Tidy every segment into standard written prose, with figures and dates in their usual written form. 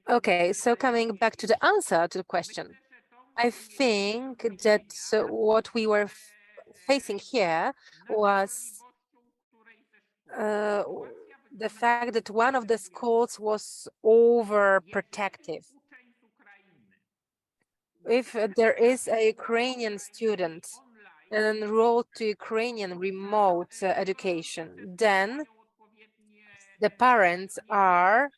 Okay, so coming back to the answer to the question, I think that what we were facing here was uh, the fact that one of the schools was overprotective. If there is a Ukrainian student enrolled to Ukrainian remote education, then the parents are,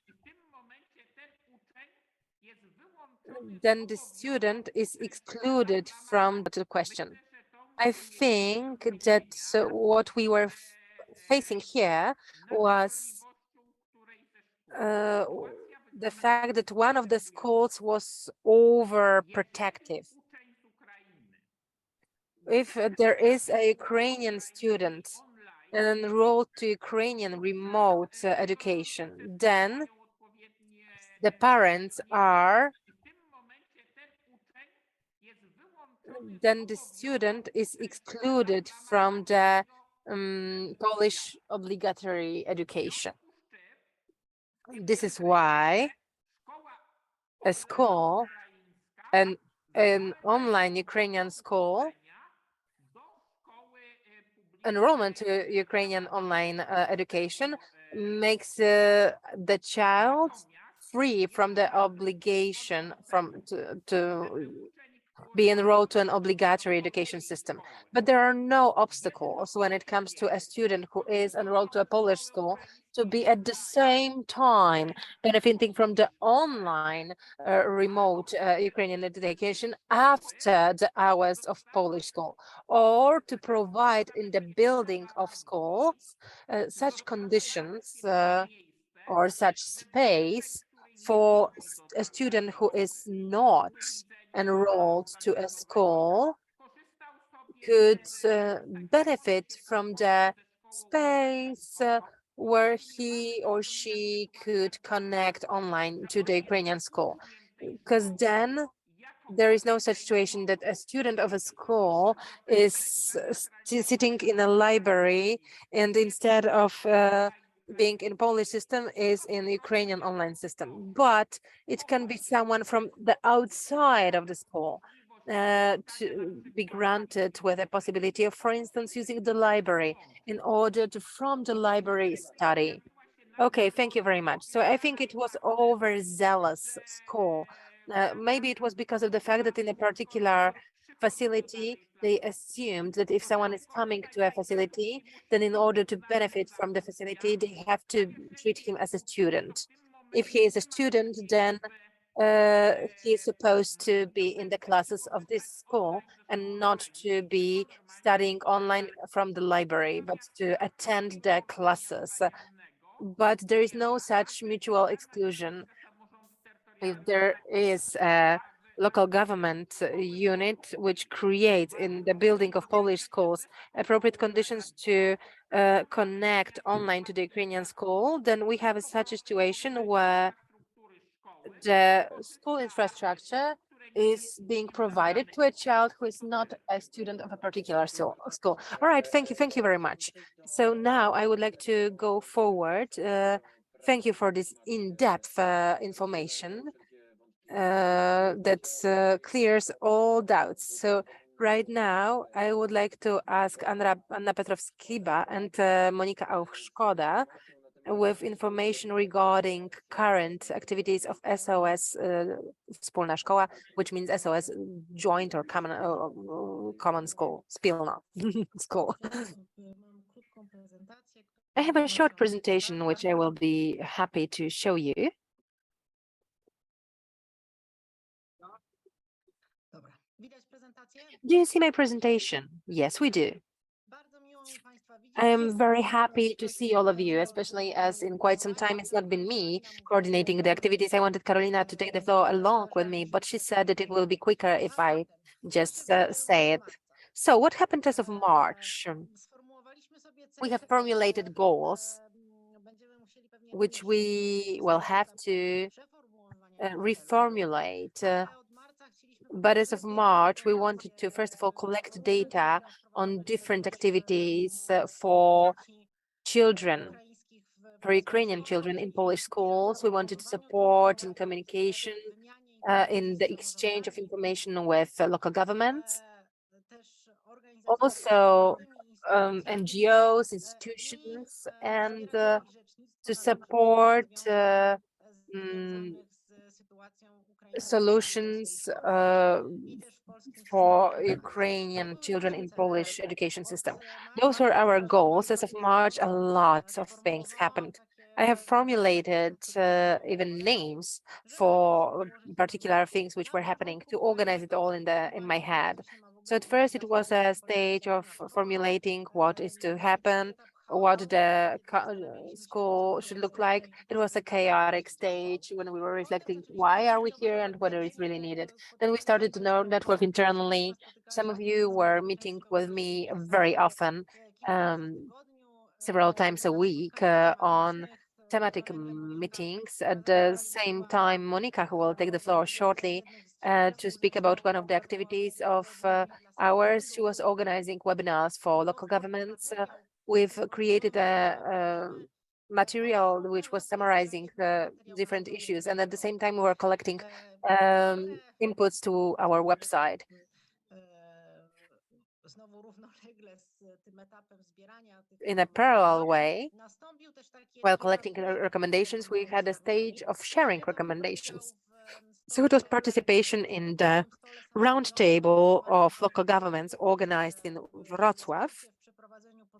then the student is excluded from the question. I think that what we were facing here was the fact that one of the schools was overprotective. If there is a Ukrainian student enrolled to Ukrainian remote education, then the parents are, then the student is excluded from the Polish obligatory education. This is why a school, an online Ukrainian school, enrollment to Ukrainian online education makes the child free from the obligation to be enrolled to an obligatory education system. But there are no obstacles when it comes to a student who is enrolled to a Polish school to be at the same time benefiting from the online remote Ukrainian education after the hours of Polish school, or to provide in the building of schools such conditions or such space for a student who is not enrolled to a school could benefit from the space where he or she could connect online to the Ukrainian school. Because then there is no such situation that a student of a school is sitting in a library and instead of being in Polish system is in Ukrainian online system, but it can be someone from the outside of the school to be granted with a possibility of, for instance, using the library in order to from the library study. Okay, thank you very much. So I think it was overzealous school. Maybe it was because of the fact that in a particular facility, they assumed that if someone is coming to a facility, then in order to benefit from the facility, they have to treat him as a student. If he is a student, then he is supposed to be in the classes of this school and not to be studying online from the library, but to attend the classes. But there is no such mutual exclusion. If there is a local government unit which creates in the building of Polish schools appropriate conditions to connect online to the Ukrainian school, then we have such a situation where the school infrastructure is being provided to a child who is not a student of a particular school. All right, thank you very much. So now I would like to go forward. Thank you for this in-depth information that clears all doubts. So right now I would like to ask Anna Petrovskiba and Monika Auchszkoda with information regarding current activities of SOS Wspólna Szkoła, which means SOS joint or common school, Wspólna school. I have a short presentation which I will be happy to show you. Do you see my presentation? Yes, we do. I am very happy to see all of you, especially as in quite some time it's not been me coordinating the activities. I wanted Carolina to take the floor along with me, but she said that it will be quicker if I just say it. So what happened as of March? We have formulated goals, which we will have to reformulate. But as of March, we wanted to, first of all, collect data on different activities for children for Ukrainian children in Polish schools. We wanted to support in communication, in the exchange of information with local governments, also NGOs, institutions, and to support mm, solutions for Ukrainian children in Polish education system. Those were our goals. As of March, a lot of things happened. I have formulated even names for particular things which were happening to organize it all in my head. So at first it was a stage of formulating what is to happen, what the school should look like. It was a chaotic stage when we were reflecting why are we here and whether it's really needed. Then we started to network internally. Some of you were meeting with me very often, several times a week on thematic meetings. At the same time, Monica, who will take the floor shortly to speak about one of the activities of ours, she was organizing webinars for local governments. We've created a material which was summarizing the different issues, and at the same time we were collecting inputs to our website. In a parallel way, while collecting recommendations, we had a stage of sharing recommendations. So it was participation in the roundtable of local governments organized in Wrocław,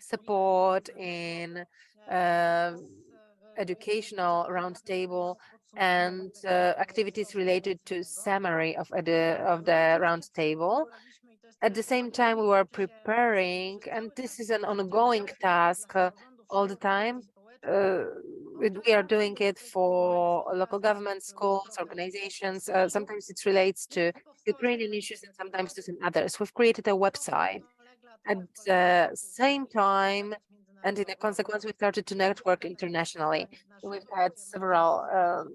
support in educational roundtable, and activities related to summary of the roundtable. At the same time, we were preparing, and this is an ongoing task all the time. We are doing it for local government, schools, organizations. Sometimes it relates to Ukrainian issues and sometimes to some others. We've created a website. At the same time, and in a consequence, we started to network internationally. We've had several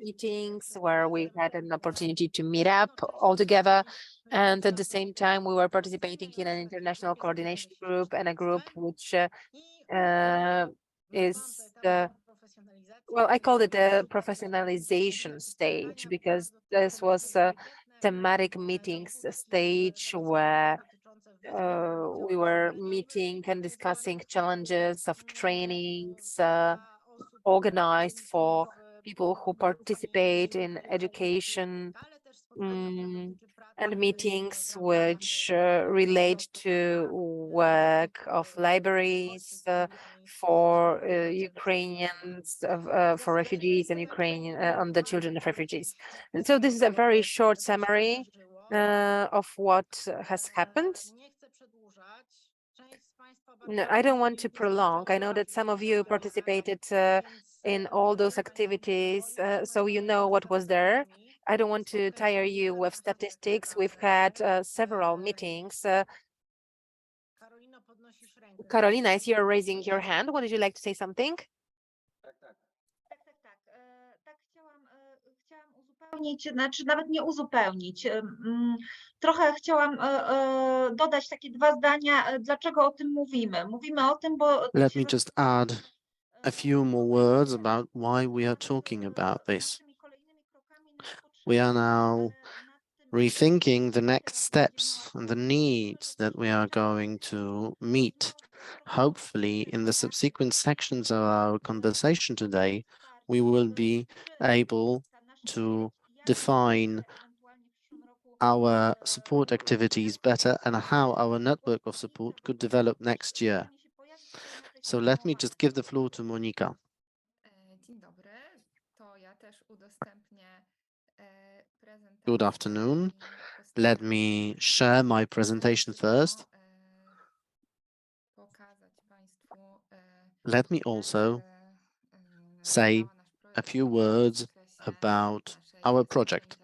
meetings where we had an opportunity to meet up all together. And at the same time, we were participating in an international coordination group and a group which is the, well, I called it the professionalization stage because this was a thematic meetings stage where we were meeting and discussing challenges of trainings organized for people who participate in education, and meetings which relate to work of libraries for Ukrainians, for refugees and Ukrainian on the children of refugees. And so this is a very short summary of what has happened. No, I don't want to prolong. I know that some of you participated in all those activities, so you know what was there. I don't want to tire you with statistics. We've had several meetings. Carolina, I see you're raising your hand. Would you like to say something? Chciałam uzupełnić, znaczy nawet nie uzupełnić. Trochę chciałam dodać takie dwa zdania, dlaczego o tym mówimy. Mówimy o tym, bo... Let me just add a few more words about why we are talking about this. We are now rethinking the next steps and the needs that we are going to meet. Hopefully, in the subsequent sections of our conversation today, we will be able to define our support activities better and how our network of support could develop next year. So let me just give the floor to Monika. Good afternoon. Let me share my presentation first. Let me also say a few words about our project,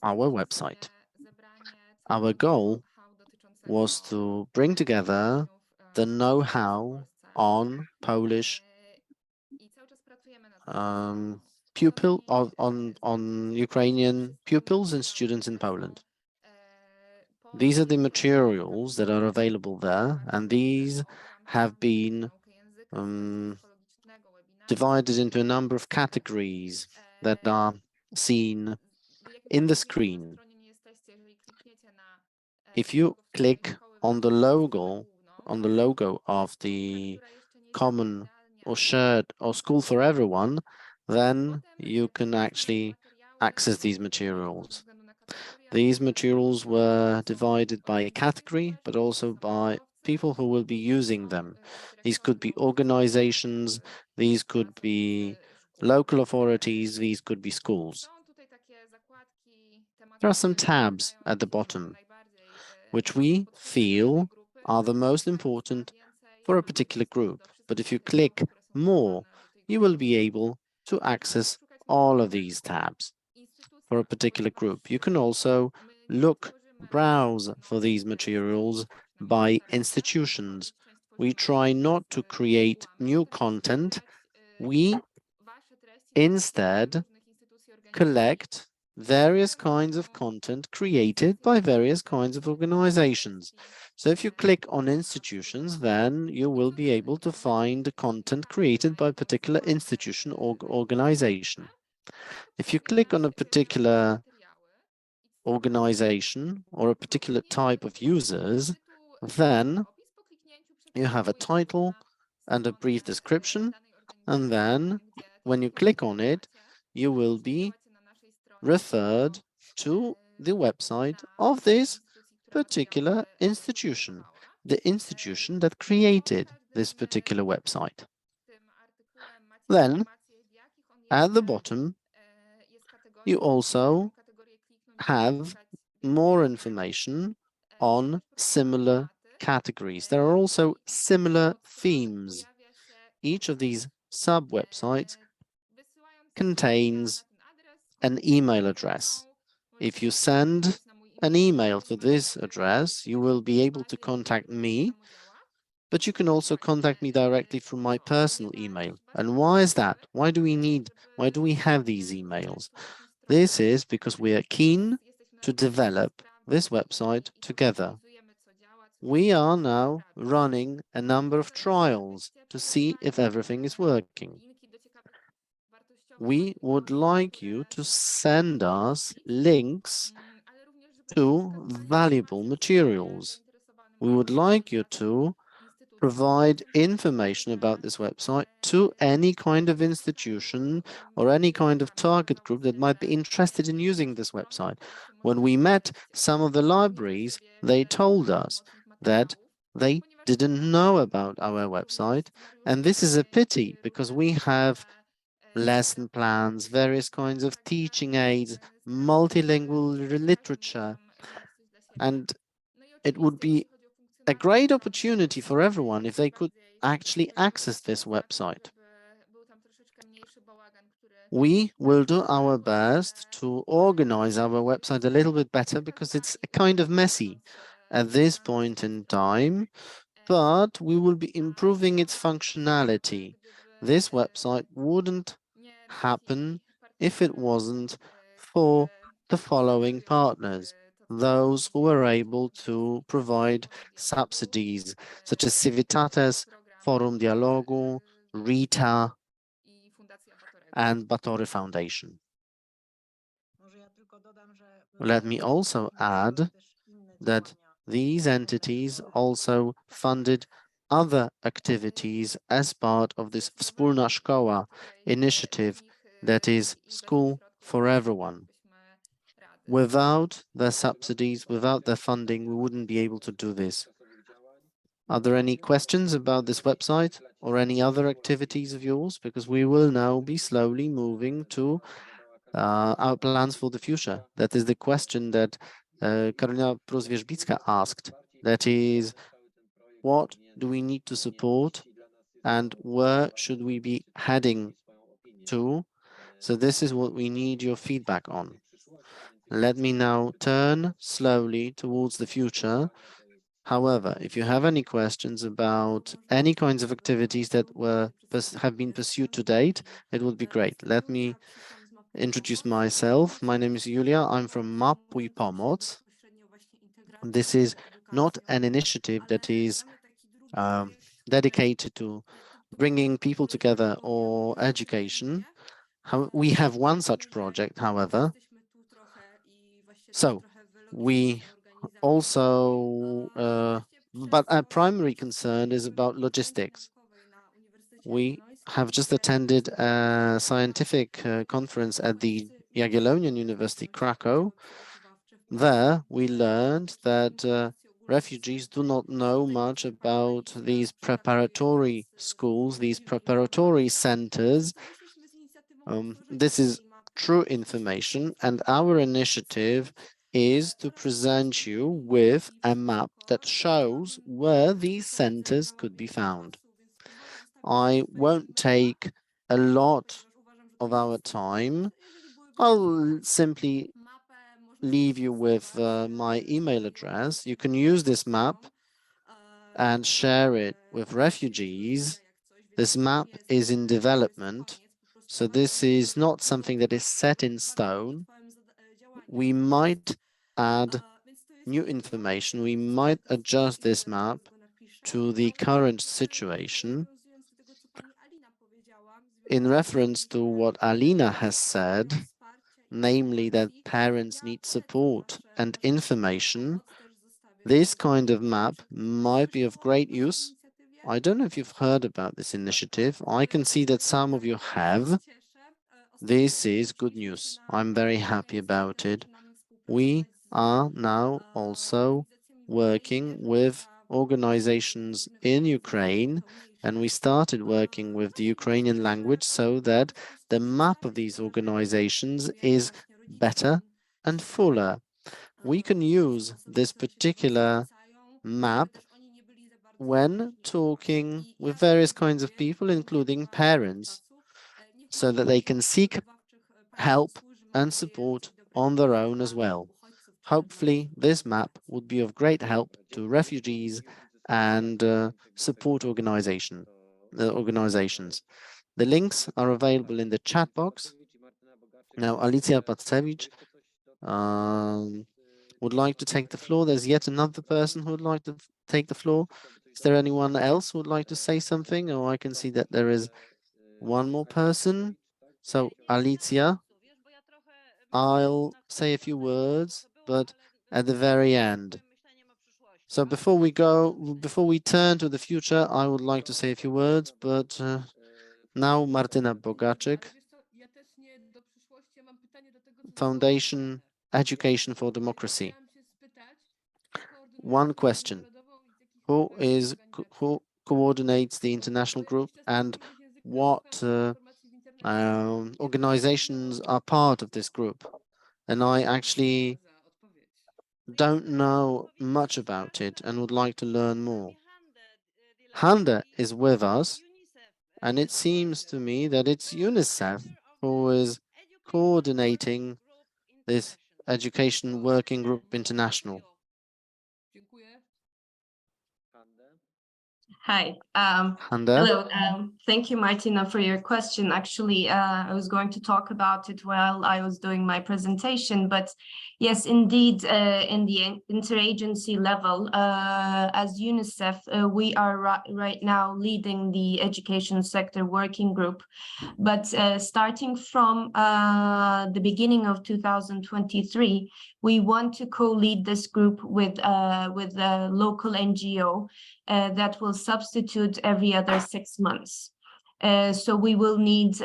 our website. Our goal was to bring together the know-how on Polish on Ukrainian pupils and students in Poland. These are the materials that are available there, and these have been divided into a number of categories that are seen in the screen. If you click on the logo of the common or shared or school for everyone, then you can actually access these materials. These materials were divided by a category, but also by people who will be using them. These could be organizations, these could be local authorities, these could be schools. There are some tabs at the bottom, which we feel are the most important for a particular group. But if you click more, you will be able to access all of these tabs for a particular group. You can also browse for these materials by institutions. We try not to create new content. We instead collect various kinds of content created by various kinds of organizations. So if you click on institutions, then you will be able to find content created by a particular institution or organization. If you click on a particular organization or a particular type of users, then you have a title and a brief description, and then when you click on it, you will be referred to the website of this particular institution, the institution that created this particular website. Then, at the bottom, you also have more information on similar categories. There are also similar themes. Each of these sub-websites contains an email address. If you send an email to this address, you will be able to contact me, but you can also contact me directly from my personal email. And why is that? Why do we have these emails? This is because we are keen to develop this website together. We are now running a number of trials to see if everything is working. We would like you to send us links to valuable materials. We would like you to provide information about this website to any kind of institution or any kind of target group that might be interested in using this website. When we met some of the libraries, they told us that they didn't know about our website, and this is a pity because we have lesson plans, various kinds of teaching aids, multilingual literature, and it would be a great opportunity for everyone if they could actually access this website. We will do our best to organize our website a little bit better because it's kind of messy at this point in time, but we will be improving its functionality. This website wouldn't happen if it wasn't for the following partners, those who were able to provide subsidies, such as Civitates, Forum Dialogu, Rita, and Batory Foundation. Let me also add that these entities also funded other activities as part of this Wspólna Szkoła initiative, that is School for Everyone. Without their subsidies, without their funding, we wouldn't be able to do this. Are there any questions about this website or any other activities of yours? Because we will now be slowly moving to our plans for the future. That is the question that Karolina Prus-Wierzbicka asked. That is, what do we need to support and where should we be heading to? So this is what we need your feedback on. Let me now turn slowly towards the future. However, if you have any questions about any kinds of activities that have been pursued to date, it would be great. Let me introduce myself. My name is Julia. I'm from Mapuj Pomoc. This is not an initiative that is dedicated to bringing people together or education. We have one such project, however. So we also, but our primary concern is about logistics. We have just attended a scientific conference at the Jagiellonian University, Krakow. There, we learned that refugees do not know much about these preparatory schools, these preparatory centers. This is true information, and our initiative is to present you with a map that shows where these centers could be found. I won't take a lot of our time. I'll simply leave you with my email address. You can use this map and share it with refugees. This map is in development, so this is not something that is set in stone. We might add new information. We might adjust this map to the current situation. In reference to what Alina has said, namely that parents need support and information, this kind of map might be of great use. I don't know if you've heard about this initiative. I can see that some of you have. This is good news. I'm very happy about it. We are now also working with organizations in Ukraine, and we started working with the Ukrainian language so that the map of these organizations is better and fuller. We can use this particular map when talking with various kinds of people, including parents, so that they can seek help and support on their own as well. Hopefully, this map would be of great help to refugees and support organizations. The links are available in the chat box. Now, Alicja Patsevich would like to take the floor. There's yet another person who would like to take the floor. Is there anyone else who would like to say something? Oh, I can see that there is one more person. So, Alicja, I'll say a few words, but at the very end. So before we turn to the future, I would like to say a few words, but now Martyna Bogaczyk, Foundation Education for Democracy. One question: who coordinates the international group, and what organizations are part of this group? And I actually don't know much about it and would like to learn more. Hande is with us, and it seems to me that it's UNICEF who is coordinating this Education Working Group International. Hi. Hande? Hello. Thank you, Martina, for your question. Actually, I was going to talk about it while I was doing my presentation, but yes, indeed, in the interagency level, as UNICEF, we are right now leading the education sector working group. But starting from the beginning of 2023, we want to co-lead this group with a local NGO that will substitute every other 6 months. So we will need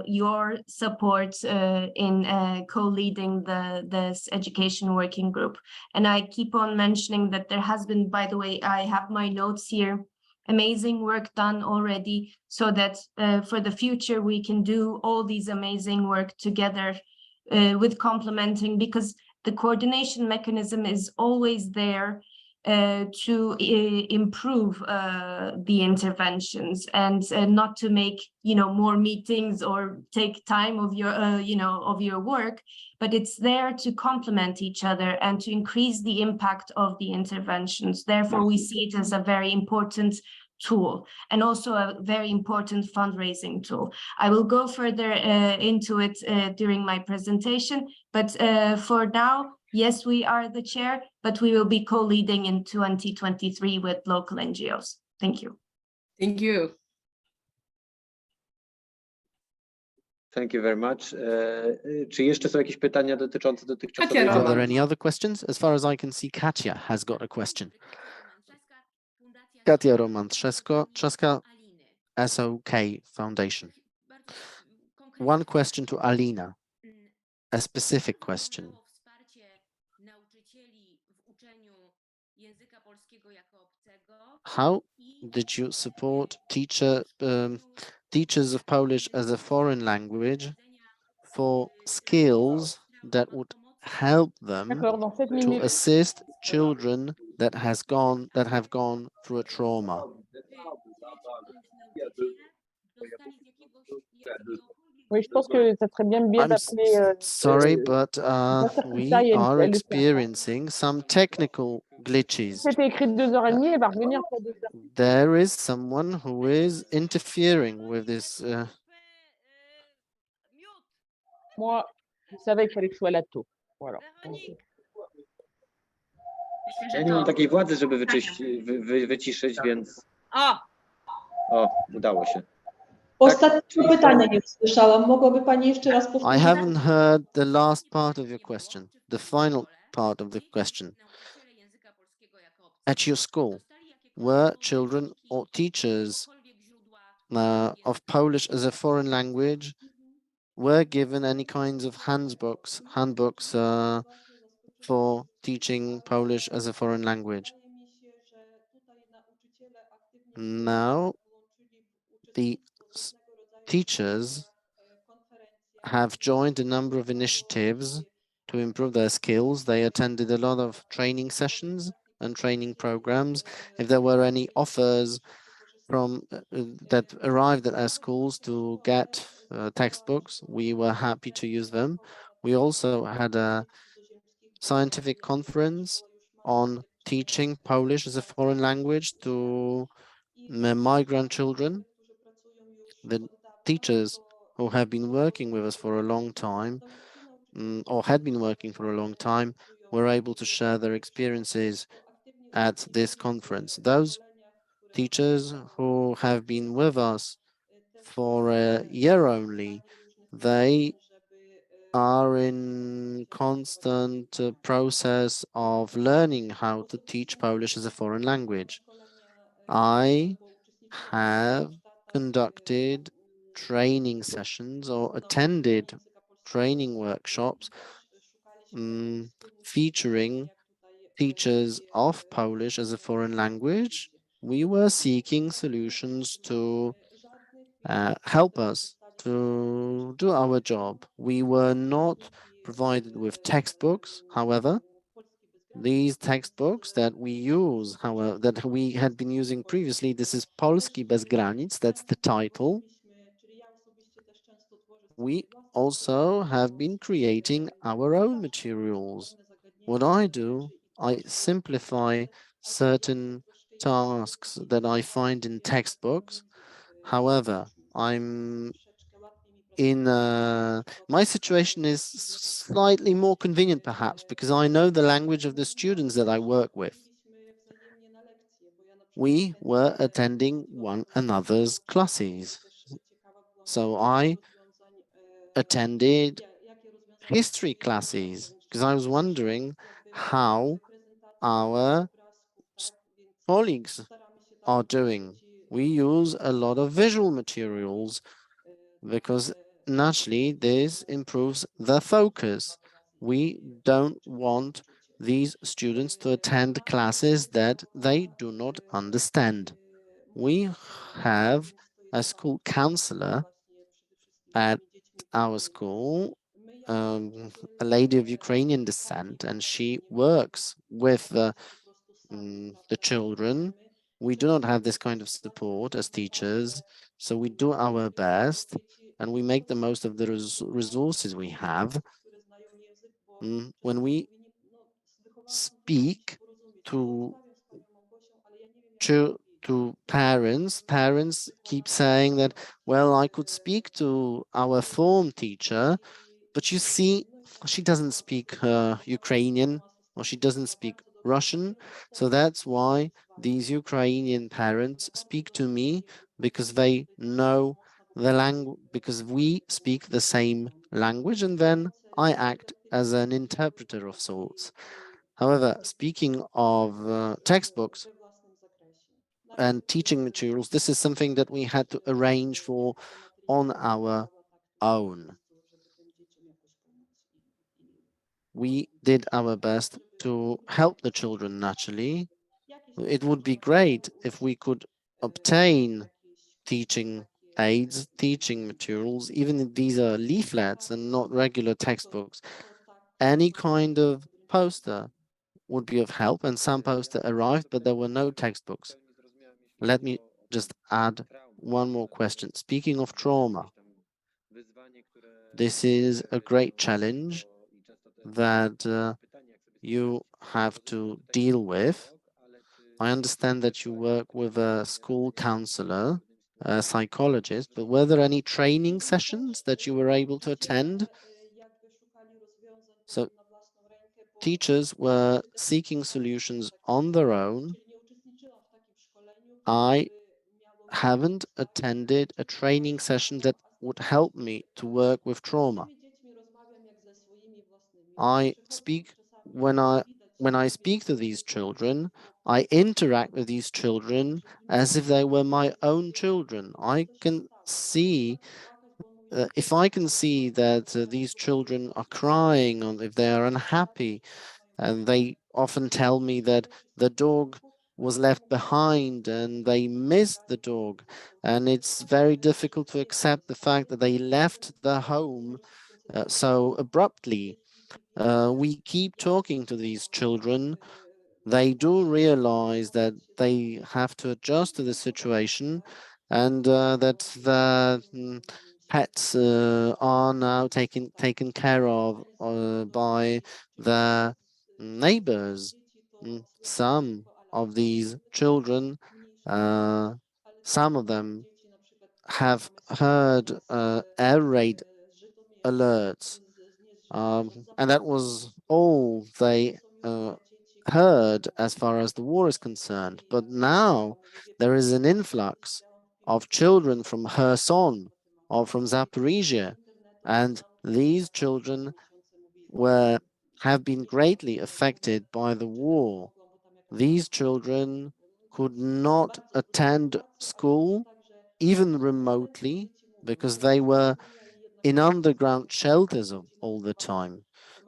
your support in co-leading this education working group. And I keep on mentioning that there has been, by the way, I have my notes here, amazing work done already, so that for the future we can do all these amazing work together with complementing, because the coordination mechanism is always there to improve the interventions, and not to make more meetings or take time of your of your work, but it's there to complement each other and to increase the impact of the interventions. Therefore, we see it as a very important tool, and also a very important fundraising tool. I will go further into it during my presentation, but for now, yes, we are the chair, but we will be co-leading in 2023 with local NGOs. Thank you. Thank you. Thank you very much. Czy jeszcze są jakieś pytania dotyczące dotychczasowej Katia Are there działalności? any other questions? As far as I can see, Katia has got a question. Katia Roman-Trzaska, SOK Foundation. One question to Alina, a specific question. How did you support teachers of Polish as a foreign language for skills that would help them D'accord, dans 7 to minutes. assist children that have gone through a trauma? Oui, je pense que ça serait bien I'm d'appeler. sorry, but Master we Krista, et are elle le fait. experiencing some technical glitches. C'était écrit de 2h30, elle va revenir pour 2h. There is someone who is interfering with this. Moi, je savais qu'il fallait que je sois là tôt. Voilà. Ja nie mam takiej władzy, żeby wyciszyć, więc... O, udało się. Ostatnie pytania nie usłyszałam. Mogłaby Pani jeszcze raz I powtórzyć? haven't heard the last part of your question, the final part of the question. At your school, were children or teachers of Polish as a foreign language were given any kinds of handbooks for teaching Polish as a foreign language? Now, the teachers have joined a number of initiatives to improve their skills. They attended a lot of training sessions and training programs. If there were any offers from that arrived at our schools to get textbooks, we were happy to use them. We also had a scientific conference on teaching Polish as a foreign language to migrant children. The teachers who have been working with us for a long time, or had been working for a long time, were able to share their experiences at this conference. Those teachers who have been with us for a year only, they are in constant process of learning how to teach Polish as a foreign language. I have conducted training sessions or attended training workshops featuring teachers of Polish as a foreign language. We were seeking solutions to help us to do our job. We were not provided with textbooks, however. These textbooks that we use, however, that we had been using previously, this is Polski bez granic, that's the title. We also have been creating our own materials. What I do, I simplify certain tasks that I find in textbooks. However, I'm in my situation is slightly more convenient perhaps because I know the language of the students that I work with. We were attending one another's classes. So I attended history classes because I was wondering how our colleagues are doing. We use a lot of visual materials because naturally this improves the focus. We don't want these students to attend classes that they do not understand. We have a school counselor at our school, a lady of Ukrainian descent, and she works with the children. We do not have this kind of support as teachers, so we do our best and we make the most of the resources we have. When we speak to parents keep saying that, well, I could speak to our form teacher, but you see, she doesn't speak Ukrainian or she doesn't speak Russian. So that's why these Ukrainian parents speak to me, because they know the language, because we speak the same language, and then I act as an interpreter of sorts. However, speaking of textbooks and teaching materials, this is something that we had to arrange for on our own. We did our best to help the children naturally. It would be great if we could obtain teaching aids, teaching materials, even if these are leaflets and not regular textbooks. Any kind of poster would be of help, and some poster arrived, but there were no textbooks. Let me just add one more question. Speaking of trauma, this is a great challenge that you have to deal with. I understand that you work with a school counselor, a psychologist, but were there any training sessions that you were able to attend? So teachers were seeking solutions on their own. I haven't attended a training session that would help me to work with trauma. I speak when I speak to these children, I interact with these children as if they were my own children. I can see if I can see that these children are crying or if they are unhappy, and they often tell me that the dog was left behind and they missed the dog, and it's very difficult to accept the fact that they left the home so abruptly. We keep talking to these children. They do realize that they have to adjust to the situation, and that the pets are now taken care of by the neighbors. Some of these children, some of them have heard air raid alerts, and that was all they heard as far as the war is concerned. But now there is an influx of children from Kherson or from Zaporizhia, and these children have been greatly affected by the war. These children could not attend school, even remotely, because they were in underground shelters all the time.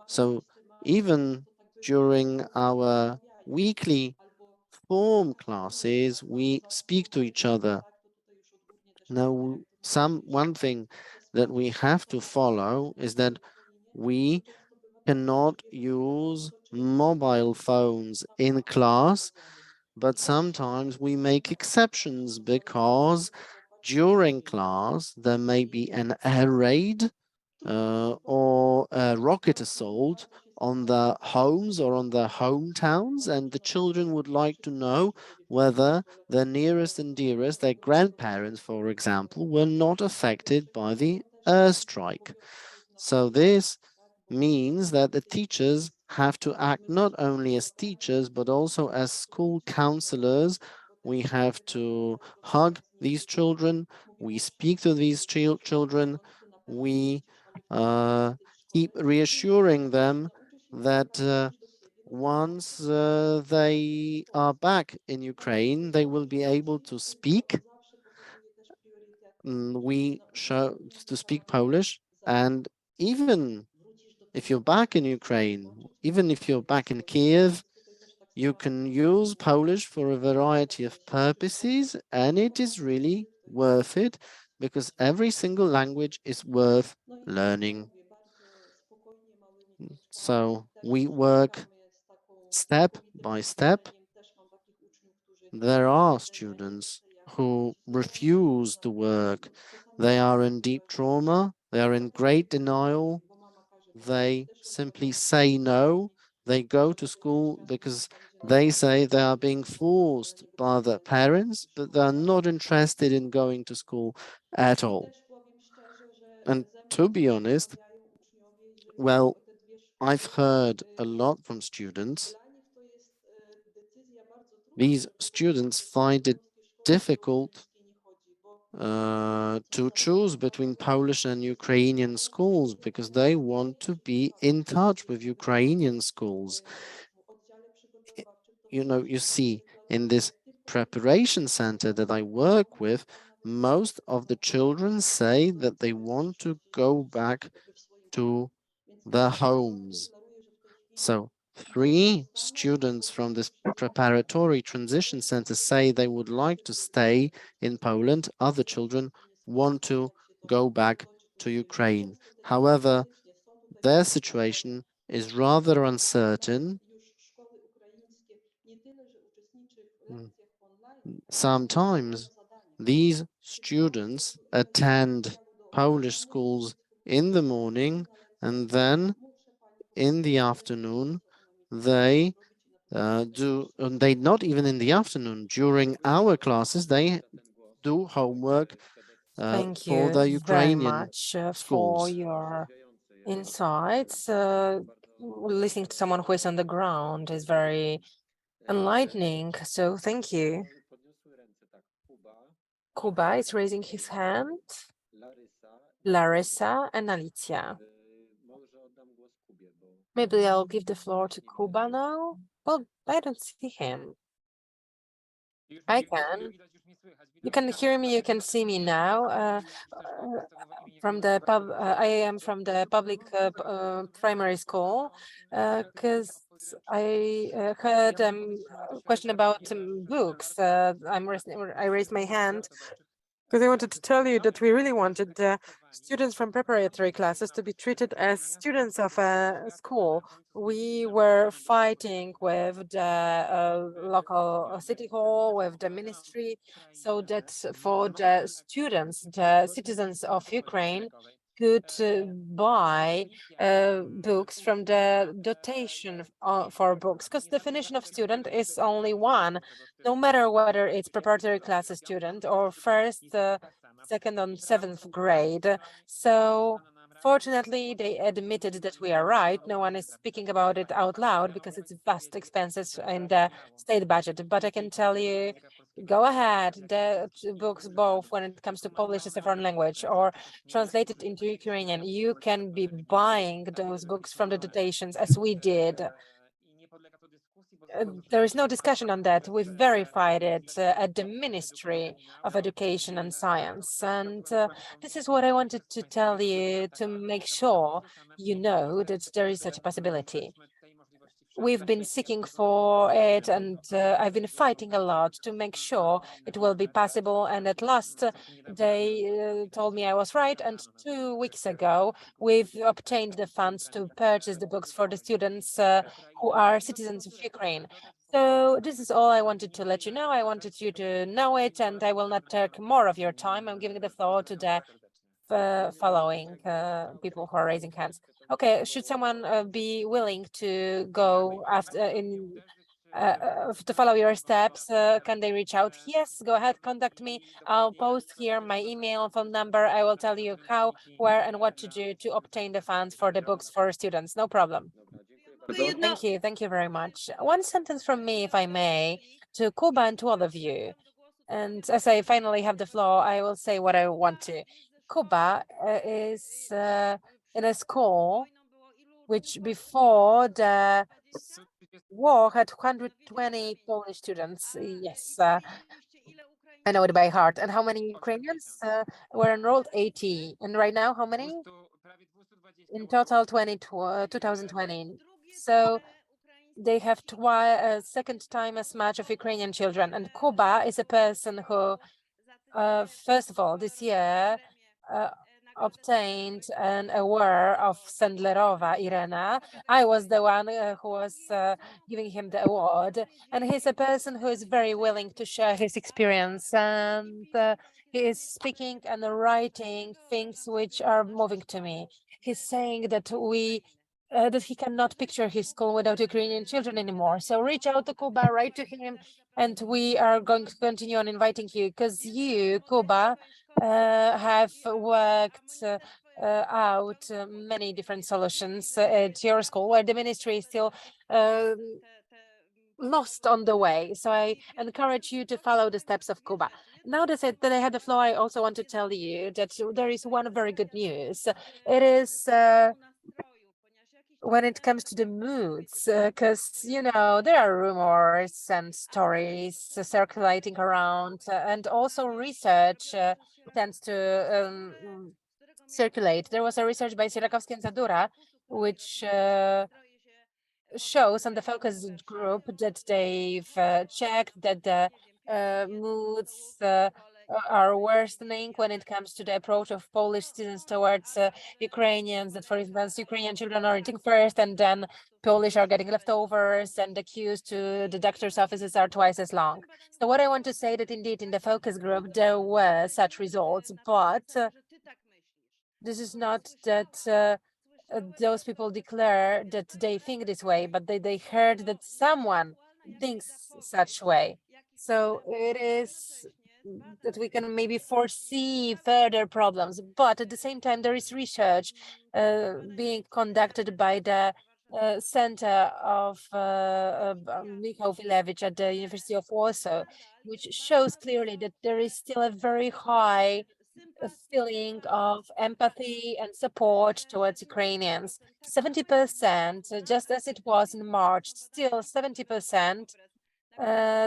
So even during our weekly form classes, we speak to each other. Now, one thing that we have to follow is that we cannot use mobile phones in class, but sometimes we make exceptions because during class there may be an air raid or a rocket assault on the homes or on the hometowns, and the children would like to know whether their nearest and dearest, their grandparents, for example, were not affected by the airstrike. So this means that the teachers have to act not only as teachers, but also as school counselors. We have to hug these children. We speak to these children. We keep reassuring them that once they are back in Ukraine, they will be able to speak. We show to speak Polish, and even if you're back in Ukraine, even if you're back in Kiev, you can use Polish for a variety of purposes, and it is really worth it because every single language is worth learning. So we work step by step. There are students who refuse to work. They are in deep trauma. They are in great denial. They simply say no. They go to school because they say they are being forced by their parents, but they're not interested in going to school at all. And to be honest, well, I've heard a lot from students. These students find it difficult to choose between Polish and Ukrainian schools because they want to be in touch with Ukrainian schools. You see, in this preparation center that I work with, most of the children say that they want to go back to their homes. So 3 students from this preparatory transition center say they would like to stay in Poland. Other children want to go back to Ukraine. However, their situation is rather uncertain. Sometimes these students attend Polish schools in the morning, and then in the afternoon they they not even in the afternoon, during our classes they do homework Thank for you the very Ukrainian much for schools. your insights. Listening to someone who is on the ground is very enlightening. So thank you. Kuba is raising his hand. Larissa and Alicia. Maybe I'll give the floor to Kuba now. Well, I don't see him. I can. You can hear me, you can see me now. I am from the public primary school because I heard a question about books. I raised my hand because I wanted to tell you that we really wanted the students from preparatory classes to be treated as students of a school. We were fighting with the local city hall, with the ministry, so that for the students, the citizens of Ukraine, could buy books from the dotation for books, because definition of student is only one, no matter whether it's preparatory classes student or first, second and seventh grade. So fortunately, they admitted that we are right. No one is speaking about it out loud because it's vast expenses in the state budget. But I can tell you, go ahead, the books, both when it comes to Polish as a foreign language or translated into Ukrainian, you can be buying those books from the dotations as we did. There is no discussion on that. We've verified it at the Ministry of Education and Science. And this is what I wanted to tell you to make sure you know that there is such a possibility. We've been seeking for it, and I've been fighting a lot to make sure it will be possible. And at last, they told me I was right. And 2 weeks ago, we've obtained the funds to purchase the books for the students who are citizens of Ukraine. So this is all I wanted to let you know. I wanted you to know it, and I will not take more of your time. I'm giving the floor to the following people who are raising hands. Okay, should someone be willing to go after to follow your steps? Can they reach out? Yes, go ahead, contact me. I'll post here my email, phone number. I will tell you how, where, and what to do to obtain the funds for the books for students. No problem. Thank you very much. One sentence from me, if I may, to Kuba and to all of you. And as I finally have the floor, I will say what I want to. Kuba is in a school which before the war had 120 Polish students. Yes, I know it by heart. And how many Ukrainians were enrolled? 80. And right now, how many? In total, 2020. So they have second time as much of Ukrainian children. And Kuba is a person who, first of all, this year obtained an award of Sendlerova Irena. I was the one who was giving him the award. And he's a person who is very willing to share his experience. And he is speaking and writing things which are moving to me. He's saying that that he cannot picture his school without Ukrainian children anymore. So reach out to Kuba, write to him, and we are going to continue on inviting you because you, Kuba, have worked out many different solutions at your school where the ministry is still lost on the way. So I encourage you to follow the steps of Kuba. Now that I had the floor, I also want to tell you that there is one very good news. It is when it comes to the moods, because, you know, there are rumors and stories circulating around, and also research tends to circulate. There was a research by Sirakowski and Zadura, which shows on the focus group that they've checked that the moods are worsening when it comes to the approach of Polish students towards Ukrainians, that, for instance, Ukrainian children are eating first and then Polish are getting leftovers, and the queues to the doctor's offices are twice as long. So what I want to say that indeed in the focus group there were such results, but this is not that those people declare that they think this way, but they heard that someone thinks such way. So it is that we can maybe foresee further problems, but at the same time, there is research being conducted by the Center of Michał Wilewicz at the University of Warsaw, which shows clearly that there is still a very high feeling of empathy and support towards Ukrainians. 70%, just as it was in March, still 70%.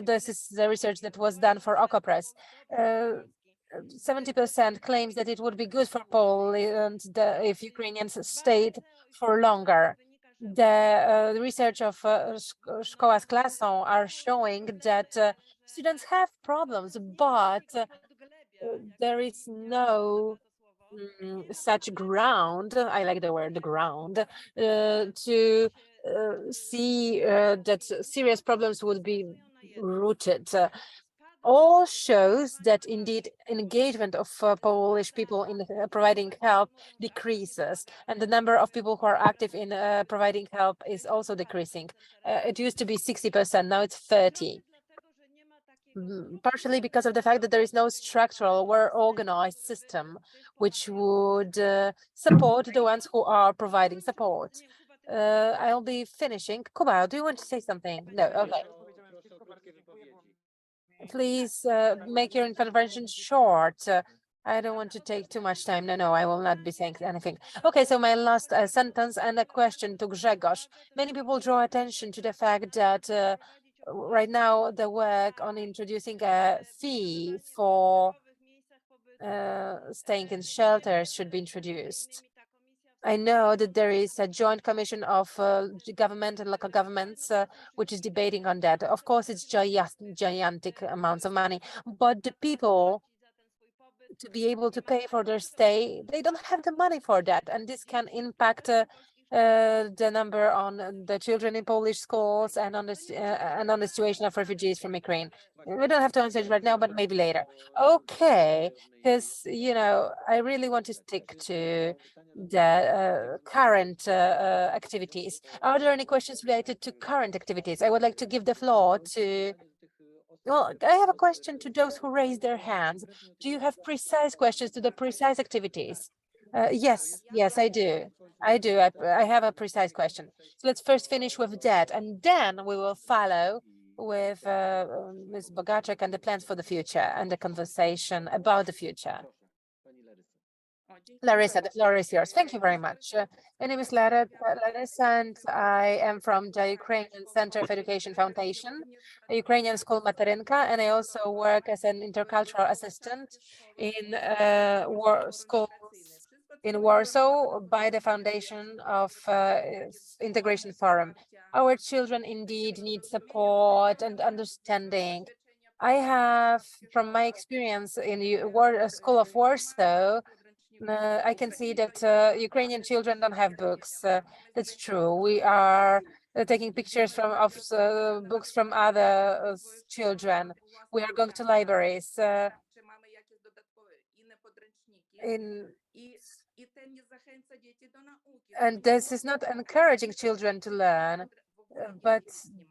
This is the research that was done for Okopres. 70% claims that it would be good for Poland if Ukrainians stayed for longer. The research of Szkoła z klasą are showing that students have problems, but there is no such ground, I like the word ground, to see that serious problems would be rooted. All shows that indeed engagement of Polish people in providing help decreases, and the number of people who are active in providing help is also decreasing. It used to be 60%, now it's 30%. Partially because of the fact that there is no structural or organized system which would support the ones who are providing support. I'll be finishing. Kuba, do you want to say something? No, okay. Please make your intervention short. I don't want to take too much time. No, I will not be saying anything. Okay, so my last sentence and a question to Grzegorz. Many people draw attention to the fact that right now the work on introducing a fee for staying in shelters should be introduced. I know that there is a joint commission of government and local governments which is debating on that. Of course, it's gigantic amounts of money, but the people to be able to pay for their stay, they don't have the money for that, and this can impact the number on the children in Polish schools and on the situation of refugees from Ukraine. We don't have to answer it right now, but maybe later. Okay, because, you know, I really want to stick to the current activities. Are there any questions related to current activities? I would like to give the floor to, well, I have a question to those who raised their hands. Do you have precise questions to the precise activities? Yes, I do. I have a precise question. So let's first finish with that, and then we will follow with Ms. Bogacek and the plans for the future and the conversation about the future. Larissa, the floor is yours. Thank you very much. My name is Larissa, and I am from the Ukrainian Center of Education Foundation, a Ukrainian school Materinka, and I also work as an intercultural assistant in schools in Warsaw by the foundation of Integration Forum. Our children indeed need support and understanding. I have, from my experience in the School of Warsaw, I can see that Ukrainian children don't have books. That's true. We are taking pictures of books from other children. We are going to libraries. And this is not encouraging children to learn, but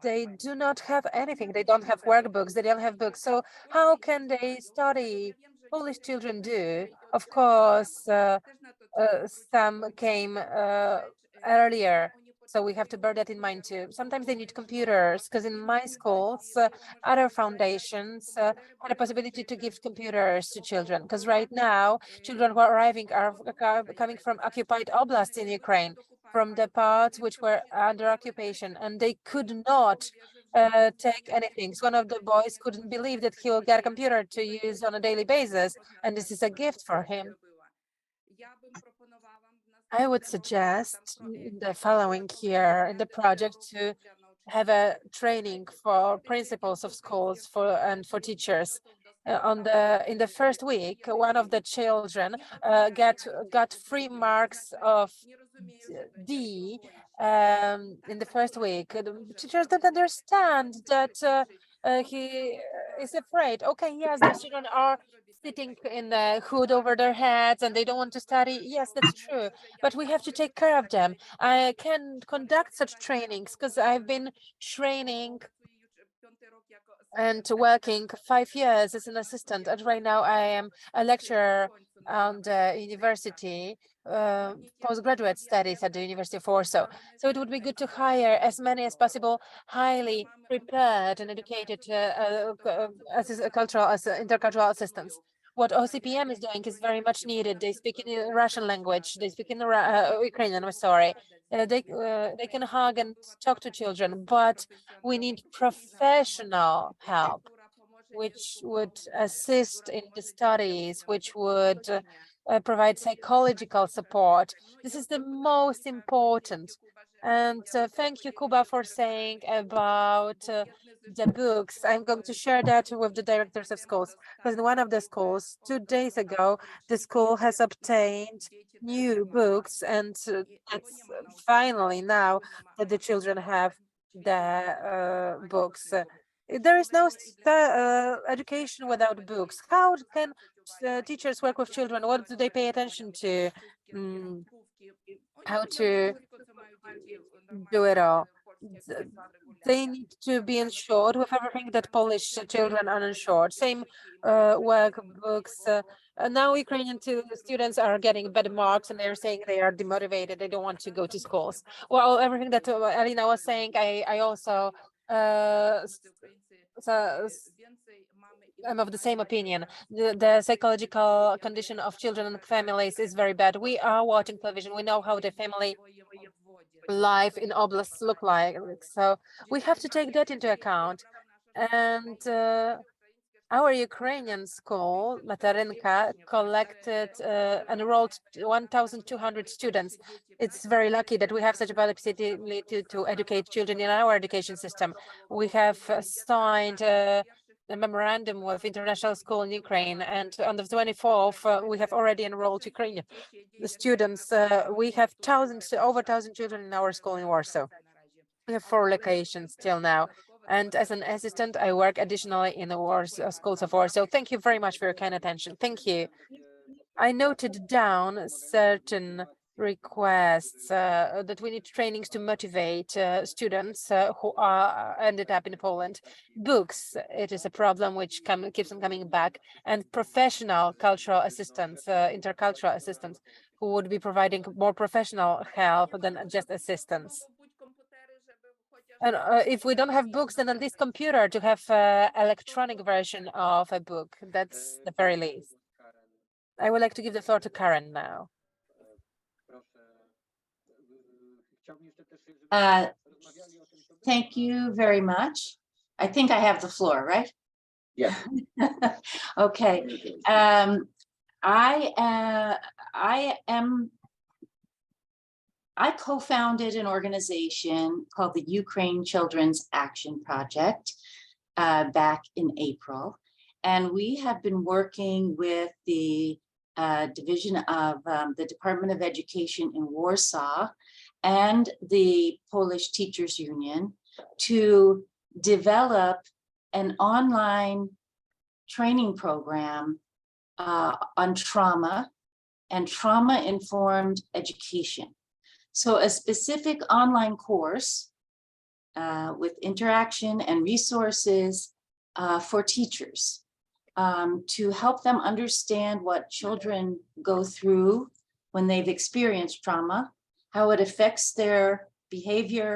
they do not have anything. They don't have workbooks, they don't have books. So how can they study? Polish children do. Of course, some came earlier So we have to bear that in mind too. Sometimes they need computers, because in my schools, other foundations had a possibility to give computers to children, because right now, children who are arriving are coming from occupied oblasts in Ukraine, from the parts which were under occupation, and they could not take anything. So one of the boys couldn't believe that he will get a computer to use on a daily basis, and this is a gift for him. I would suggest the following year in the project to have a training for principals of schools and for teachers. In the first week, one of the children got 3 marks of D in the first week. The teachers don't understand that he is afraid. Okay, yes, those children are sitting in the hood over their heads and they don't want to study. Yes, that's true. But we have to take care of them. I can conduct such trainings because I've been training and working 5 years as an assistant. And right now I am a lecturer on the university, postgraduate studies at the University of Warsaw. So it would be good to hire as many as possible highly prepared and educated intercultural assistants. What OCPM is doing is very much needed. They speak in Russian language. They speak in Ukrainian. I'm sorry. They can hug and talk to children, but we need professional help, which would assist in the studies, which would provide psychological support. This is the most important. And thank you, Kuba, for saying about the books. I'm going to share that with the directors of schools, because in one of the schools 2 days ago, the school has obtained new books, and it's finally now that the children have the books. There is no education without books. How can teachers work with children? What do they pay attention to? How to do it all? They need to be insured with everything that Polish children are insured. Same workbooks. Now Ukrainian students are getting bad marks and they're saying they are demotivated. They don't want to go to schools. Well, everything that Alina was saying, I also I'm of the same opinion. The psychological condition of children and families is very bad. We are watching television. We know how the family life in oblasts look like. So we have to take that into account. And our Ukrainian school, Matarinka, enrolled 1,200 students. It's very lucky that we have such a possibility to educate children in our education system. We have signed a memorandum with international school in Ukraine, and on the 24th, we have already enrolled Ukrainian students. We have over 1,000 children in our school in Warsaw. We have 4 locations till now. And as an assistant, I work additionally in the schools of Warsaw. Thank you very much for your kind attention. Thank you. I noted down certain requests that we need trainings to motivate students who ended up in Poland. Books, it is a problem which keeps on coming back, and professional cultural assistants, intercultural assistants, who would be providing more professional help than just assistance. And if we don't have books, then at least computer to have electronic version of a book. That's the very least. I would like to give the floor to Karen now. Thank you very much. I think I have the floor, right? Yeah. Okay. I co-founded an organization called the Ukraine Children's Action Project back in April. And we have been working with the division of the Department of Education in Warsaw and the Polish Teachers Union to develop an online training program on trauma and trauma-informed education. So a specific online course with interaction and resources for teachers to help them understand what children go through when they've experienced trauma, how it affects their behavior,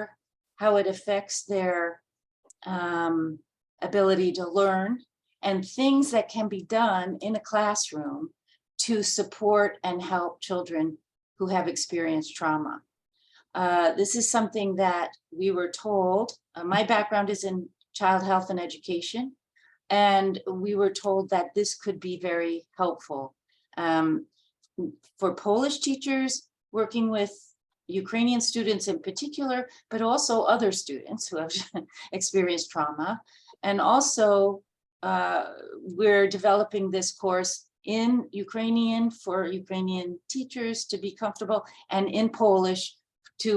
how it affects their ability to learn, and things that can be done in a classroom to support and help children who have experienced trauma. This is something that we were told. My background is in child health and education, and we were told that this could be very helpful for Polish teachers working with Ukrainian students in particular, but also other students who have experienced trauma. And also, we're developing this course in Ukrainian for Ukrainian teachers to be comfortable, and in Polish to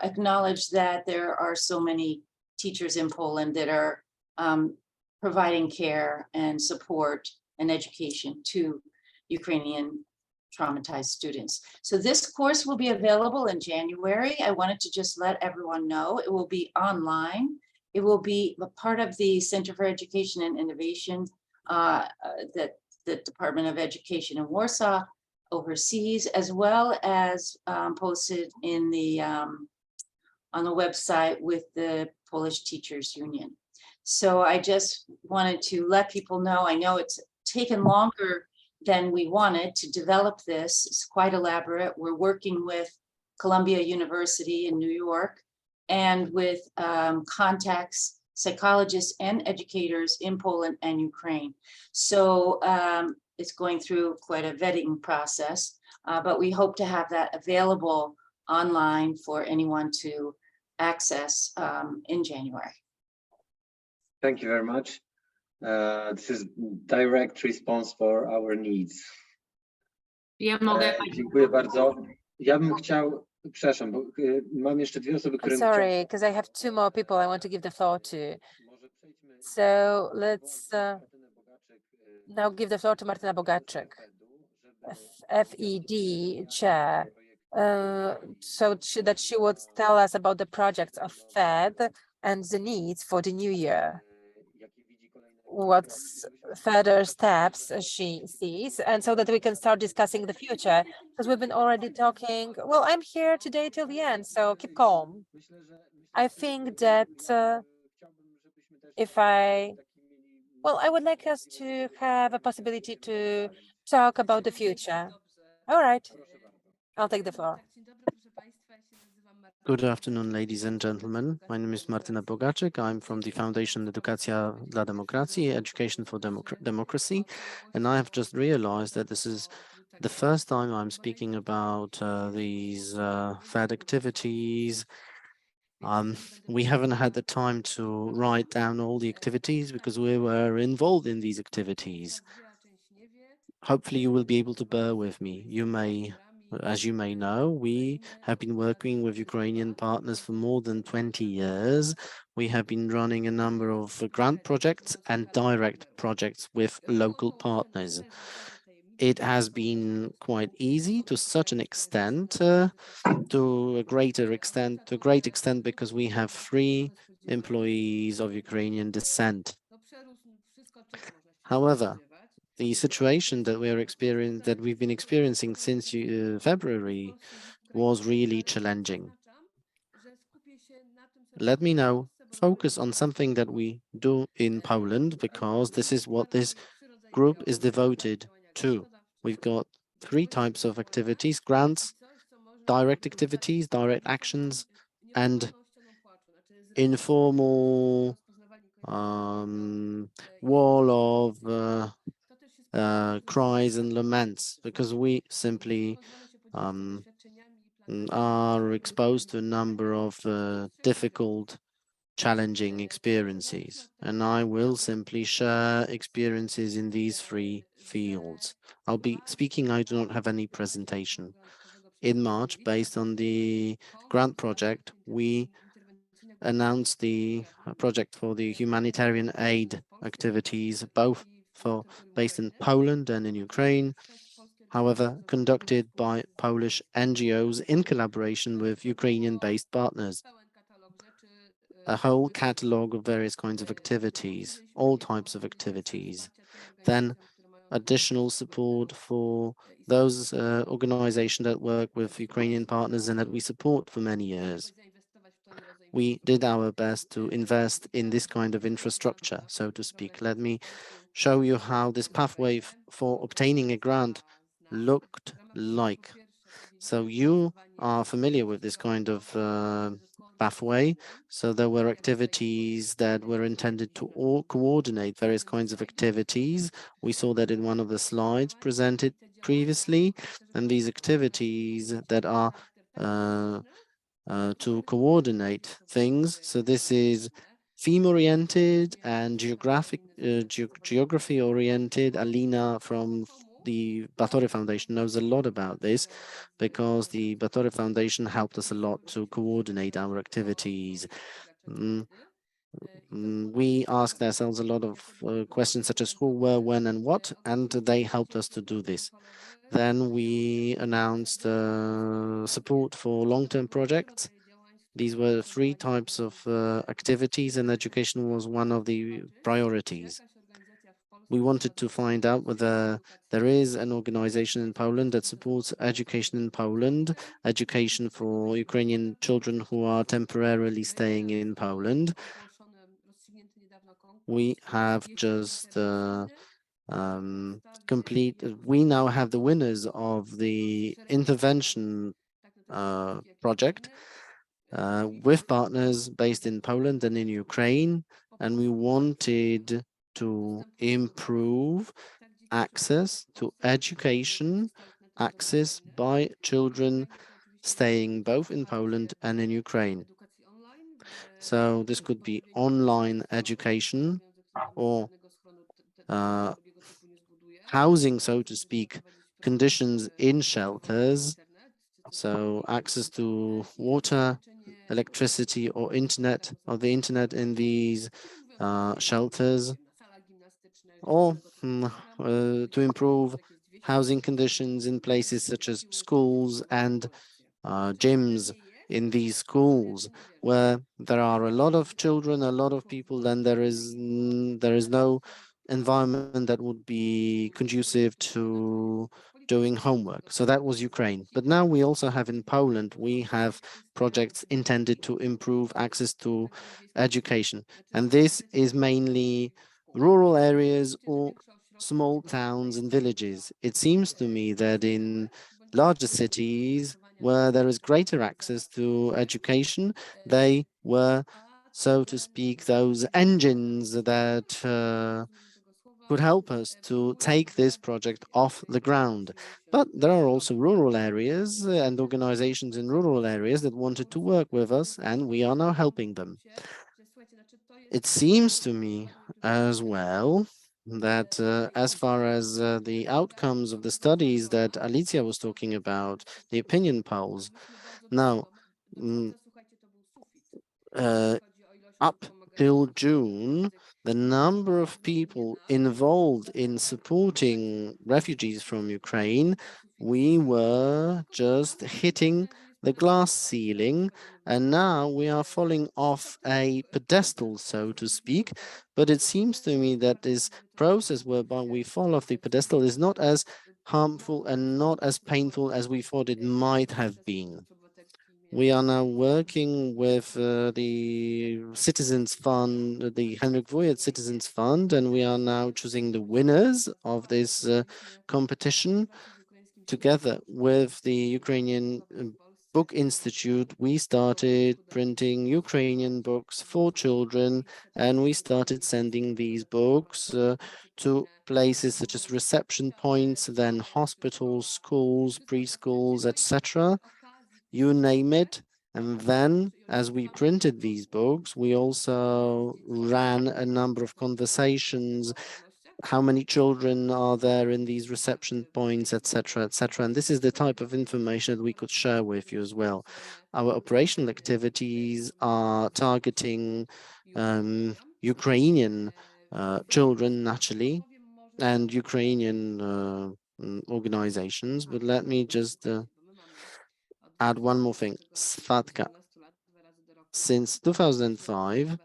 acknowledge that there are so many teachers in Poland that are providing care and support and education to Ukrainian traumatized students. So this course will be available in January. I wanted to just let everyone know it will be online. It will be a part of the Center for Education and Innovation that the Department of Education in Warsaw overseas, as well as posted in the on the website with the Polish Teachers Union. So I just wanted to let people know. I know it's taken longer than we wanted to develop this. It's quite elaborate. We're working with Columbia University in New York and with contacts, psychologists and educators in Poland and Ukraine. So it's going through quite a vetting process, but we hope to have that available online for anyone to access in January. Thank you very much. This is direct response for our needs. Ja mogę. Dziękuję bardzo. Ja bym chciał, przepraszam, bo mam jeszcze dwie osoby, I'm które sorry, because I have two more people I want to give the floor to. So let's now give the floor to Martyna Bogaczyk, FED chair, so that she would tell us about the projects of FED and the needs for the new year. What further steps she sees, and so that we can start discussing the future, because we've been already talking. Well, I'm here today till the end, so keep calm. I think that I would like us to have a possibility to talk about the future. All right, I'll take the floor. Good afternoon, ladies and gentlemen. My name is Martyna Bogaczyk. I'm from the Foundation Edukacja dla Demokracji, Education for Democracy, and I have just realized that this is the first time I'm speaking about these FED activities. We haven't had the time to write down all the activities because we were involved in these activities. Hopefully you will be able to bear with me. As you may know, we have been working with Ukrainian partners for more than 20 years. We have been running a number of grant projects and direct projects with local partners. It has been quite easy to such an extent, to a great extent, because we have 3 employees of Ukrainian descent. However, the situation that we've been experiencing since February was really challenging. Let me now focus on something that we do in Poland, because this is what this group is devoted to. We've got 3 types of activities: grants, direct activities, direct actions, and informal wall of cries and laments, because we simply are exposed to a number of difficult, challenging experiences. And I will simply share experiences in these 3 fields. I'll be speaking, I do not have any presentation. In March, based on the grant project, we announced the project for the humanitarian aid activities, both based in Poland and in Ukraine, however, conducted by Polish NGOs in collaboration with Ukrainian-based partners. A whole catalogue of various kinds of activities, all types of activities. Then additional support for those organizations that work with Ukrainian partners and that we support for many years. we did our best to invest in this kind of infrastructure, so to speak. Let me show you how this pathway for obtaining a grant looked like. So you are familiar with this kind of pathway. So there were activities that were intended to all coordinate various kinds of activities. We saw that in one of the slides presented previously, and these activities that are to coordinate things. So this is theme-oriented and geography-oriented. Alina from the Batory Foundation knows a lot about this because the Batory Foundation helped us a lot to coordinate our activities. We asked ourselves a lot of questions such as who, where, when, and what, and they helped us to do this. Then we announced support for long-term projects. These were 3 types of activities, and education was one of the priorities. We wanted to find out whether there is an organization in Poland that supports education in Poland, education for Ukrainian children who are temporarily staying in Poland. We have just we now have the winners of the intervention project with partners based in Poland and in Ukraine, and we wanted to improve access to education, access by children staying both in Poland and in Ukraine. So this could be online education or housing, so to speak, conditions in shelters, so access to water, electricity, or the internet in these shelters, or to improve housing conditions in places such as schools and gyms in these schools where there are a lot of children, a lot of people, then there is no environment that would be conducive to doing homework. So that was Ukraine. But now we also have in Poland, we have projects intended to improve access to education. And this is mainly rural areas or small towns and villages. It seems to me that in larger cities where there is greater access to education, they were, so to speak, those engines that could help us to take this project off the ground. But there are also rural areas and organizations in rural areas that wanted to work with us, and we are now helping them. It seems to me as well that as far as the outcomes of the studies that Alicia was talking about, the opinion polls, now, up till June, the number of people involved in supporting refugees from Ukraine, we were just hitting the glass ceiling, and now we are falling off a pedestal, so to speak. But it seems to me that this process whereby we fall off the pedestal is not as harmful and not as painful as we thought it might have been. We are now working with the Citizens Fund, the Henryk Wojt Citizens Fund, and we are now choosing the winners of this competition. Together with the Ukrainian Book Institute, we started printing Ukrainian books for children, and we started sending these books to places such as reception points, then hospitals, schools, preschools, etc. You name it. And then, as we printed these books, we also ran a number of conversations. How many children are there in these reception points, etc., etc. And this is the type of information that we could share with you as well. Our operational activities are targeting Ukrainian children, naturally, and Ukrainian organizations. But let me just add one more thing. Svatka. Since 2005,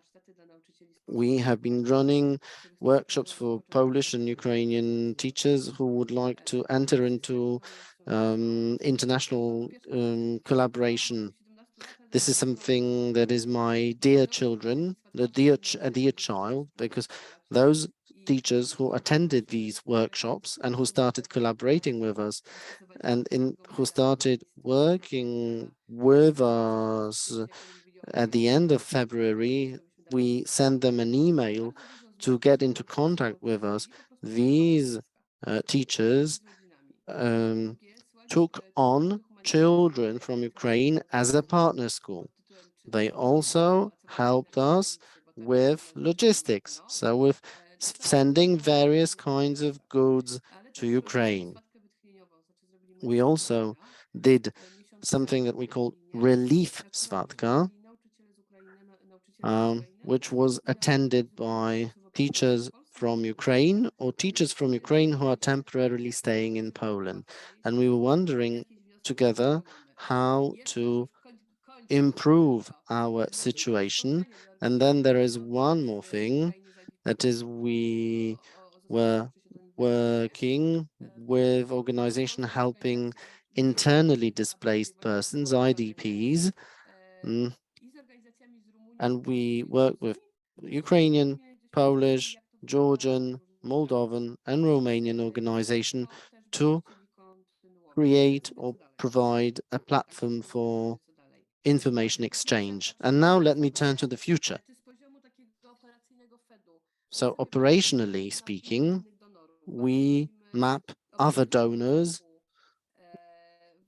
we have been running workshops for Polish and Ukrainian teachers who would like to enter into international collaboration. This is something that is my dear children, a dear child, because those teachers who attended these workshops and who started collaborating with us and who started working with us at the end of February, we sent them an email to get into contact with us. These teachers took on children from Ukraine as a partner school. They also helped us with logistics, so with sending various kinds of goods to Ukraine. We also did something that we call relief svatka, which was attended by teachers from Ukraine or teachers from Ukraine who are temporarily staying in Poland. And we were wondering together how to improve our situation. And then there is one more thing, that is we were working with organization helping internally displaced persons, IDPs, and we work with Ukrainian, Polish, Georgian, Moldovan, and Romanian organization to create or provide a platform for information exchange. And now let me turn to the future. So operationally speaking, we map other donors.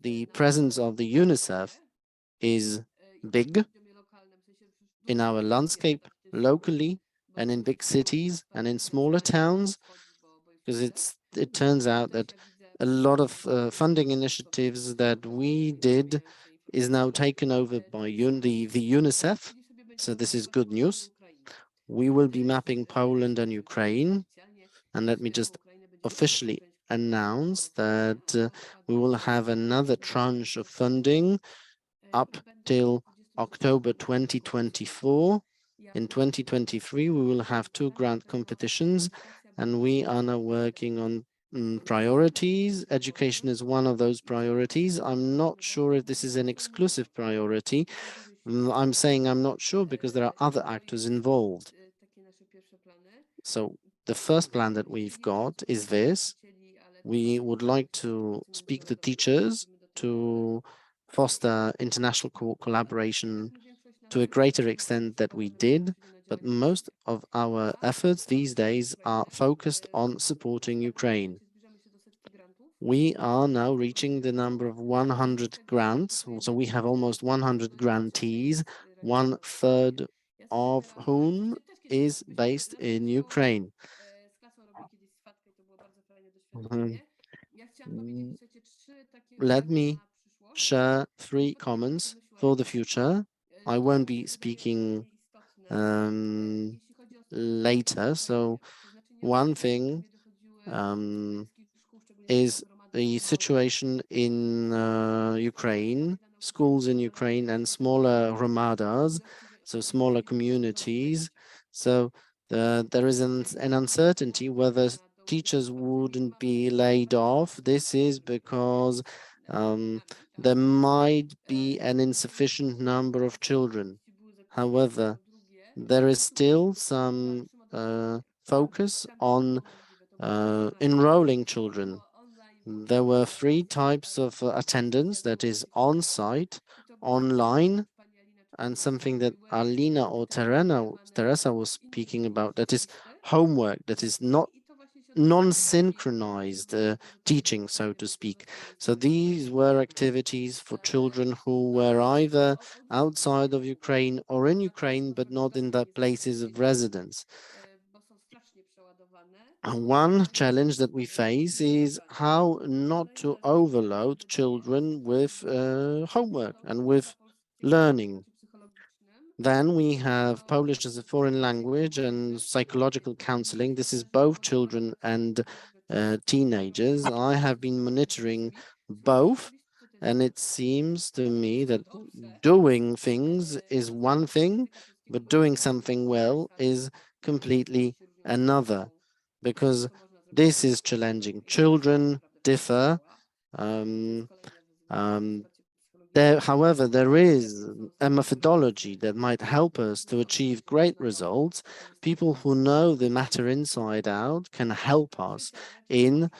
The presence of the UNICEF is big in our landscape locally and in big cities and in smaller towns, because it turns out that a lot of funding initiatives that we did is now taken over by the UNICEF. So this is good news. We will be mapping Poland and Ukraine. And let me just officially announce that we will have another tranche of funding up till October 2024. In 2023, we will have 2 grant competitions, and we are now working on priorities. Education is one of those priorities. I'm not sure if this is an exclusive priority. I'm saying I'm not sure because there are other actors involved. So the first plan that we've got is this. We would like to speak to teachers to foster international collaboration to a greater extent that we did, but most of our efforts these days are focused on supporting Ukraine. We are now reaching the number of 100 grants, so we have almost 100 grantees, 1/3 of whom is based in Ukraine. Let me share 3 comments for the future. I won't be speaking later. So one thing is the situation in Ukraine, schools in Ukraine and smaller hromadas, so smaller communities. So there is an uncertainty whether teachers wouldn't be laid off. This is because there might be an insufficient number of children. However, there is still some focus on enrolling children. There were 3 types of attendance, that is on-site, online, and something that Alina or Teresa was speaking about, that is homework, that is not non-synchronized teaching, so to speak. So these were activities for children who were either outside of Ukraine or in Ukraine, but not in the places of residence. One challenge that we face is how not to overload children with homework and with learning. Then we have Polish as a foreign language and psychological counseling. This is both children and teenagers. I have been monitoring both, and it seems to me that doing things is one thing, but doing something well is completely another, because this is challenging. Children differ. However, there is a methodology that might help us to achieve great results. People who know the matter inside out can help us in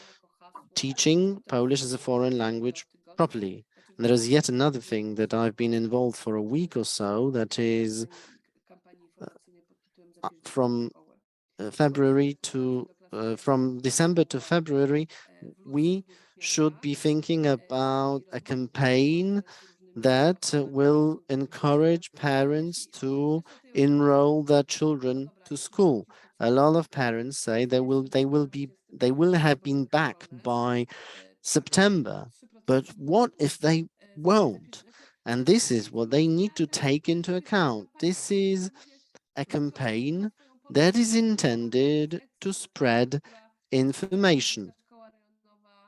teaching Polish as a foreign language properly. And there is yet another thing that I've been involved for a week or so, that is from from December to February, we should be thinking about a campaign that will encourage parents to enroll their children to school. A lot of parents say they will have been back by September, but what if they won't? And this is what they need to take into account. This is a campaign that is intended to spread information.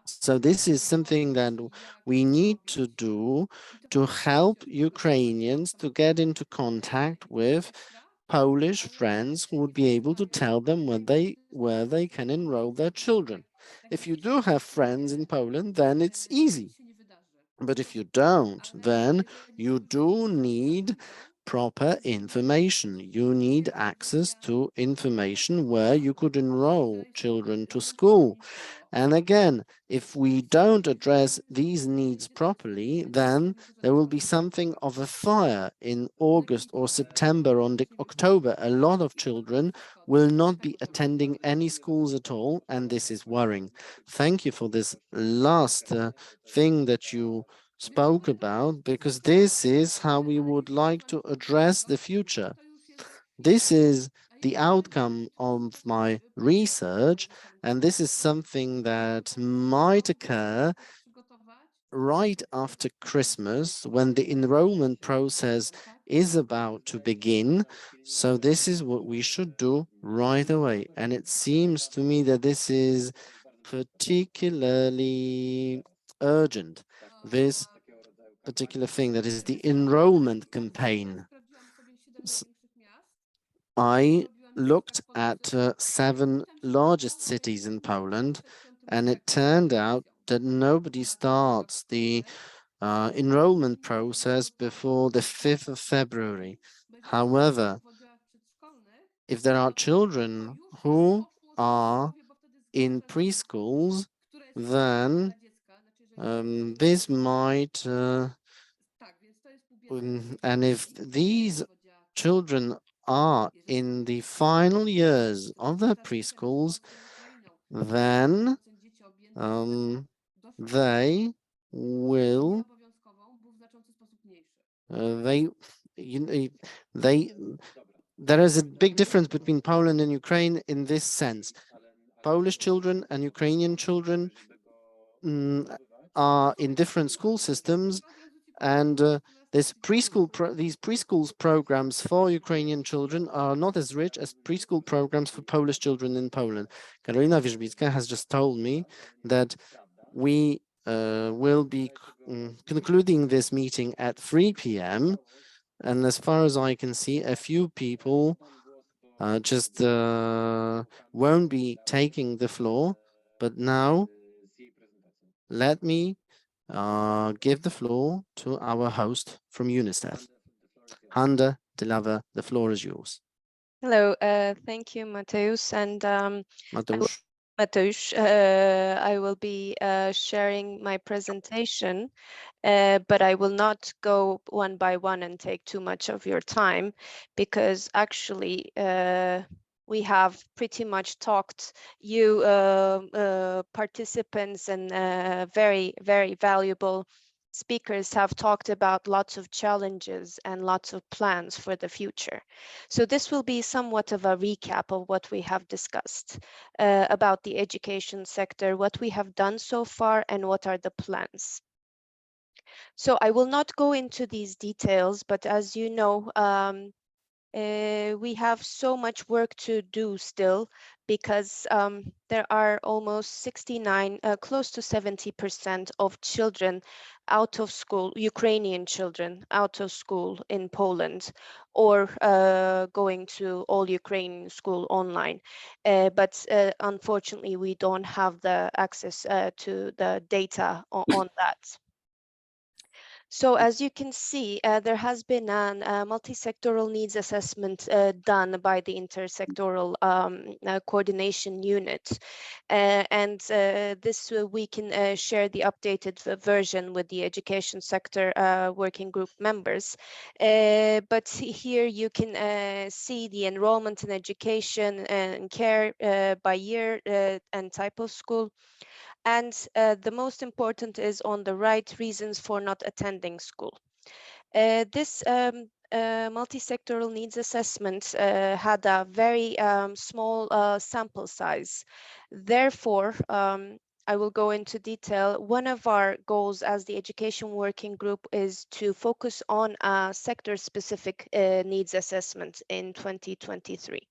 So this is something that we need to do to help Ukrainians to get into contact with Polish friends who would be able to tell them where they can enroll their children. If you do have friends in Poland, then it's easy. But if you don't, then you do need proper information. You need access to information where you could enroll children to school. And again, if we don't address these needs properly, then there will be something of a fire in August or September or October. A lot of children will not be attending any schools at all, and this is worrying. Thank you for this last thing that you spoke about, because this is how we would like to address the future. This is the outcome of my research, and this is something that might occur right after Christmas, when the enrollment process is about to begin. So this is what we should do right away. And it seems to me that this is particularly urgent, this particular thing, that is the enrollment campaign. I looked at 7 largest cities in Poland, and it turned out that nobody starts the enrollment process before the 5th of February. However, if there are children who are in preschools, then this might, and if these children are in the final years of their preschools, then they will there is a big difference between Poland and Ukraine in this sense. Polish children and Ukrainian children are in different school systems, and these preschool programs for Ukrainian children are not as rich as preschool programs for Polish children in Poland. Karolina Wierzbicka has just told me that we will be concluding this meeting at 3 p.m. And as far as I can see, a few people just won't be taking the floor. But now, let me give the floor to our host from UNICEF. Handa Delava, the floor is yours. Hello, thank you, Mateusz. And Mateusz. Mateusz, I will be sharing my presentation, but I will not go one by one and take too much of your time, because actually we have pretty much talked, you participants and very, very valuable speakers have talked about lots of challenges and lots of plans for the future. So this will be somewhat of a recap of what we have discussed about the education sector, what we have done so far, and what are the plans. So I will not go into these details, but as you know, we have so much work to do still, because there are almost 69, close to 70% of children out of school, Ukrainian children out of school in Poland, or going to all Ukrainian school online. But unfortunately, we don't have the access to the data on that. So as you can see, there has been a multi-sectoral needs assessment done by the intersectoral coordination unit. And this we can share the updated version with the education sector working group members. But here you can see the enrollment in education and care by year and type of school. And the most important is on the right, reasons for not attending school. This multi-sectoral needs assessment had a very small sample size. Therefore, I will go into detail. One of our goals as the education working group is to focus on a sector-specific needs assessment in 2023.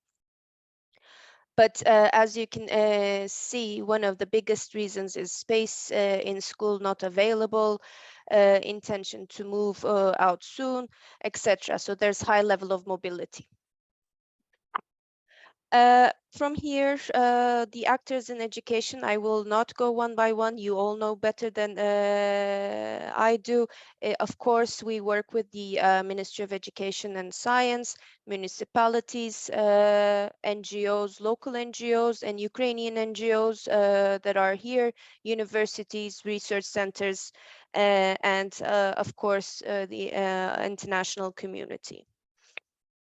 But as you can see, one of the biggest reasons is space in school not available, intention to move out soon, etc. So there's high level of mobility. From here, the actors in education, I will not go one by one. You all know better than I do. Of course, we work with the Ministry of Education and Science, municipalities, NGOs, local NGOs, and Ukrainian NGOs that are here, universities, research centers, and of course, the international community.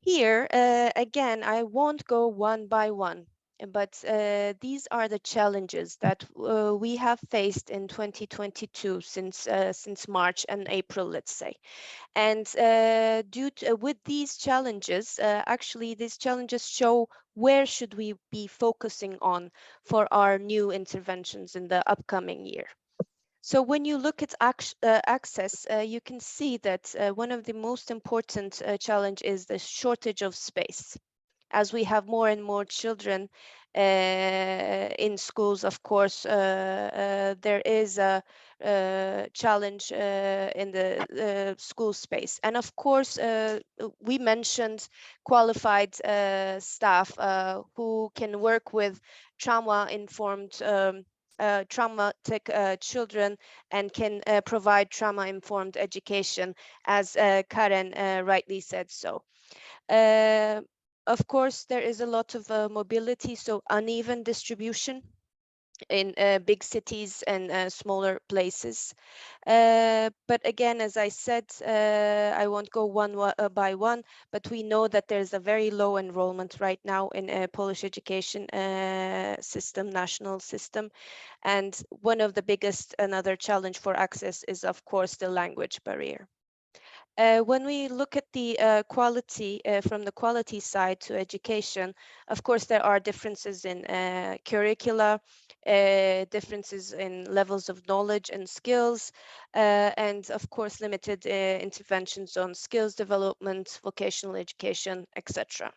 Here, again, I won't go one by one, but these are the challenges that we have faced in 2022 since March and April, let's say. And with these challenges, actually, these challenges show where should we be focusing on for our new interventions in the upcoming year. So when you look at access, you can see that one of the most important challenge is the shortage of space. As we have more and more children in schools, of course, there is a challenge in the school space. And of course, we mentioned qualified staff who can work with trauma-informed traumatic children and can provide trauma-informed education, as Karen rightly said so. Of course, there is a lot of mobility, so uneven distribution in big cities and smaller places. But again, as I said, I won't go one by one, but we know that there's a very low enrollment right now in Polish education system, national system. And one of the biggest, another challenge for access is, of course, the language barrier. When we look at the quality, from the quality side to education, of course, there are differences in curricula, differences in levels of knowledge and skills, and of course, limited interventions on skills development, vocational education, etc.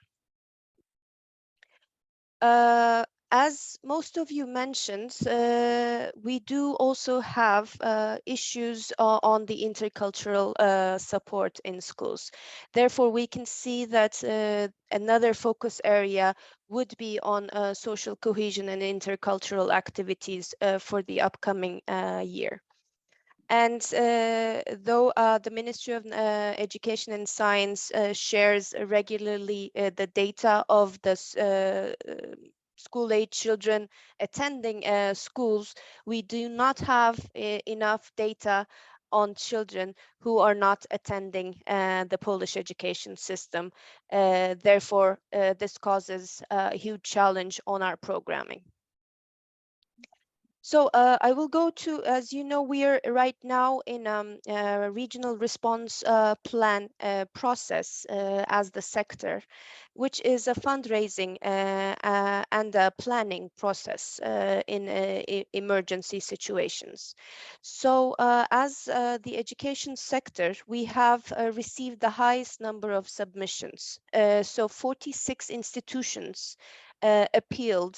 As most of you mentioned, we do also have issues on the intercultural support in schools. Therefore, we can see that another focus area would be on social cohesion and intercultural activities for the upcoming year. And though the Ministry of Education and Science shares regularly the data of the school-age children attending schools, we do not have enough data on children who are not attending the Polish education system. Therefore, this causes a huge challenge on our programming. So I will go to, as you know, we are right now in a regional response plan process as the sector, which is a fundraising and a planning process in emergency situations. So as the education sector, we have received the highest number of submissions. So 46 institutions appealed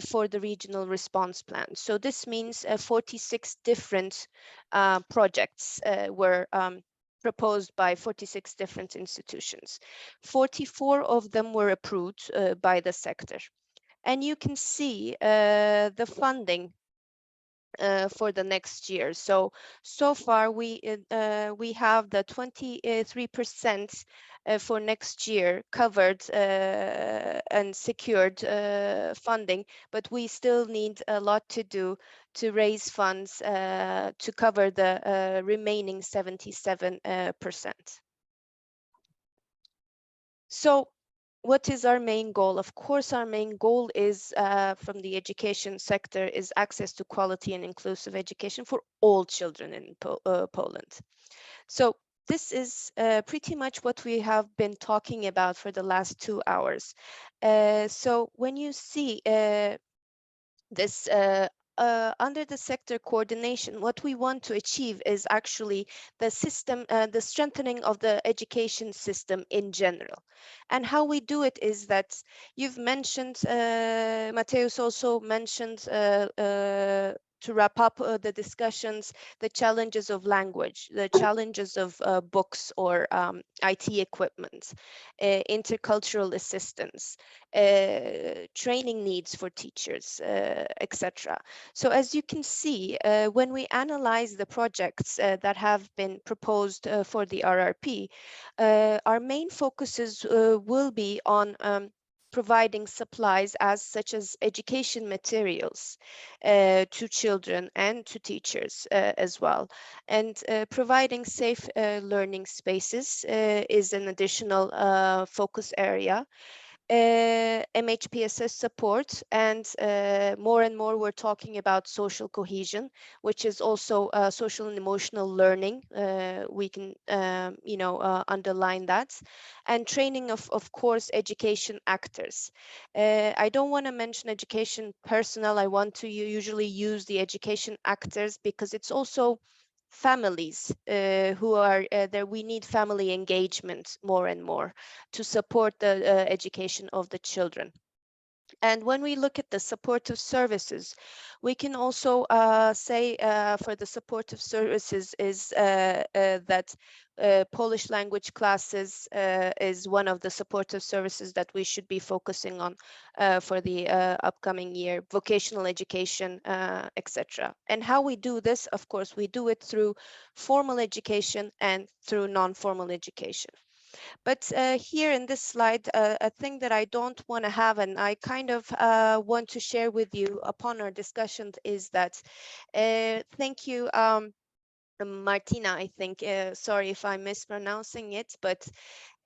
for the regional response plan. So this means 46 different projects were proposed by 46 different institutions. 44 of them were approved by the sector. And you can see the funding for the next year. So far we have the 23% for next year covered and secured funding, but we still need a lot to do to raise funds to cover the remaining 77%. So what is our main goal? Of course, our main goal is from the education sector is access to quality and inclusive education for all children in Poland. So this is pretty much what we have been talking about for the last 2 hours. So when you see this under the sector coordination, what we want to achieve is actually the system, the strengthening of the education system in general. And how we do it is that you've mentioned, Mateusz also mentioned to wrap up the discussions, the challenges of language, the challenges of books or IT equipment, intercultural assistance, training needs for teachers, etc. So as you can see, when we analyze the projects that have been proposed for the RRP, our main focuses will be on providing supplies such as education materials to children and to teachers as well. And providing safe learning spaces is an additional focus area. MHPSS support, and more we're talking about social cohesion, which is also social and emotional learning. We can underline that, and training of course education actors. I don't want to mention education personnel. I want to usually use the education actors because it's also families who are there. We need family engagement more and more to support the education of the children. And when we look at the supportive services, we can also say for the supportive services is that Polish language classes is one of the supportive services that we should be focusing on for the upcoming year, vocational education, etc. And how we do this, of course, we do it through formal education and through non-formal education. But here in this slide, a thing that I don't want to have, and I kind of want to share with you upon our discussion, is that thank you, Martina, I think, sorry if I'm mispronouncing it, but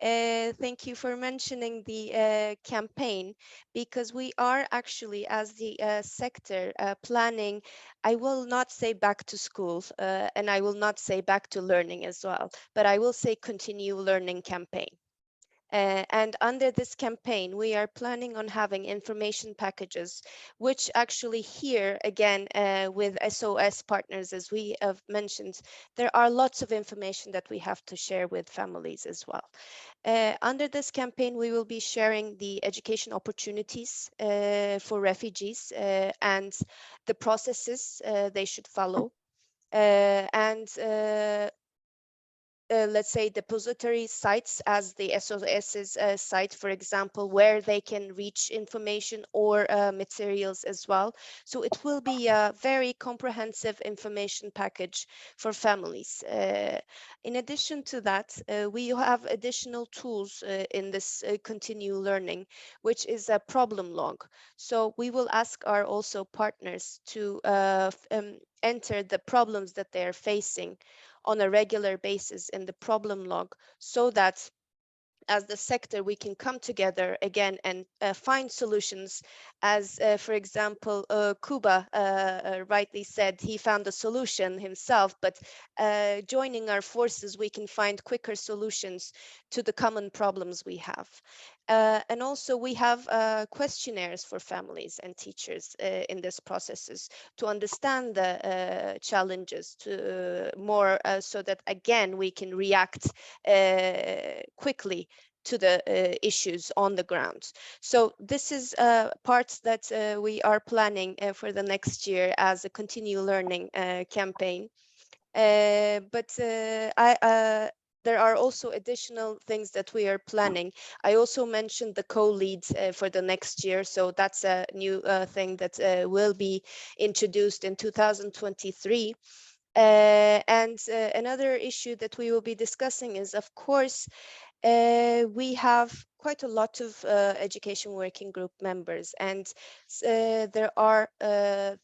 thank you for mentioning the campaign, because we are actually, as the sector, planning, I will not say back to school, and I will not say back to learning as well, but I will say continue learning campaign. And under this campaign, we are planning on having information packages, which actually here again with SOS partners, as we have mentioned, there are lots of information that we have to share with families as well. Under this campaign, we will be sharing the education opportunities for refugees and the processes they should follow. Let's say depository sites as the SOS's site, for example, where they can reach information or materials as well. So it will be a very comprehensive information package for families. In addition to that, we have additional tools in this continue learning, which is a problem log. So we will ask our also partners to enter the problems that they are facing on a regular basis in the problem log, so that as the sector we can come together again and find solutions. As for example, Kuba rightly said, he found a solution himself, but joining our forces we can find quicker solutions to the common problems we have. And also we have questionnaires for families and teachers in this processes to understand the challenges to more so that again we can react quickly to the issues on the ground. So this is parts that we are planning for the next year as a continue learning campaign. But there are also additional things that we are planning. I also mentioned the co-leads for the next year. So that's a new thing that will be introduced in 2023. And another issue that we will be discussing is, of course, we have quite a lot of education working group members, and there are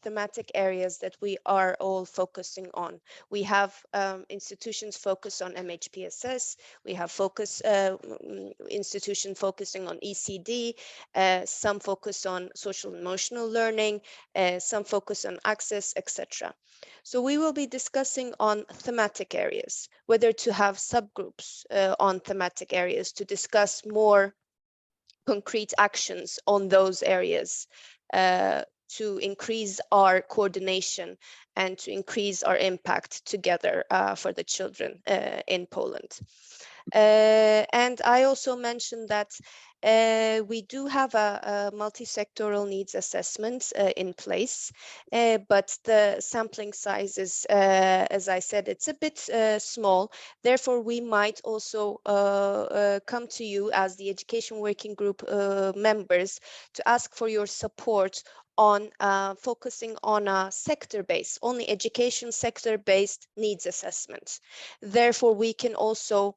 thematic areas that we are all focusing on. We have institutions focused on MHPSS, we have institutions focusing on ECD, some focus on social emotional learning, some focus on access, etc. So we will be discussing on thematic areas, whether to have subgroups on thematic areas to discuss more concrete actions on those areas to increase our coordination and to increase our impact together for the children in Poland. And I also mentioned that we do have a multi-sectoral needs assessment in place, but the sampling size is, as I said, it's a bit small. Therefore, we might also come to you as the education working group members to ask for your support on focusing on a sector-based, only education sector-based needs assessment. Therefore, we can also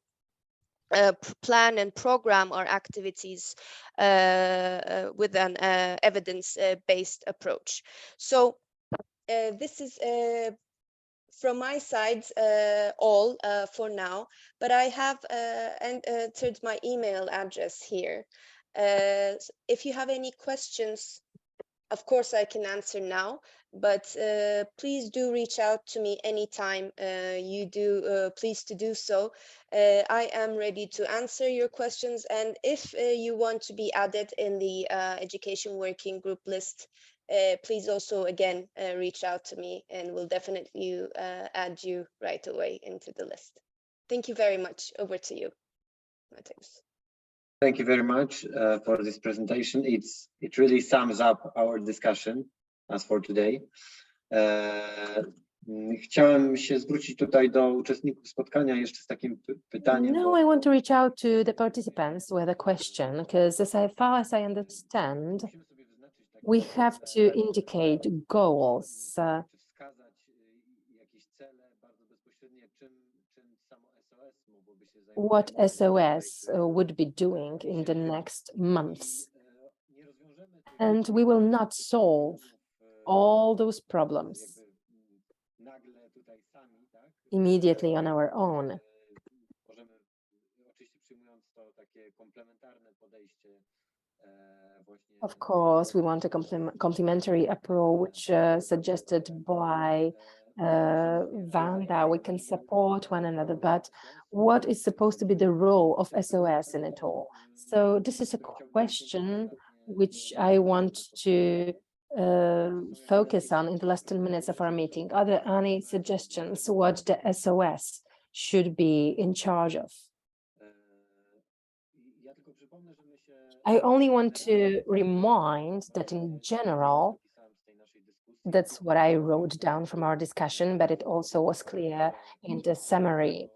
plan and program our activities with an evidence-based approach. So this is from my side all for now, but I have entered my email address here. If you have any questions, of course I can answer now, but please do reach out to me anytime you do please to do so. I am ready to answer your questions, and if you want to be added in the education working group list, please also again reach out to me, and we'll definitely add you right away into the list. Thank you very much. Over to you, Mateusz. Thank you very much for this presentation. It really sums up our discussion as for today. Chciałem się zwrócić tutaj do uczestników spotkania jeszcze z takim pytaniem. Now I want to reach out to the participants with a question, because as far as I understand, we have to indicate goals. What SOS would be doing in the next months. And we will not solve all those problems immediately on our own. Of course, we want a complementary approach suggested by Wanda. We can support one another, but what is supposed to be the role of SOS in it all? So this is a question which I want to focus on in the last 10 minutes of our meeting. Are there any suggestions what the SOS should be in charge of? I only want to remind that in general, that's what I wrote down from our discussion, but it also was clear in the summary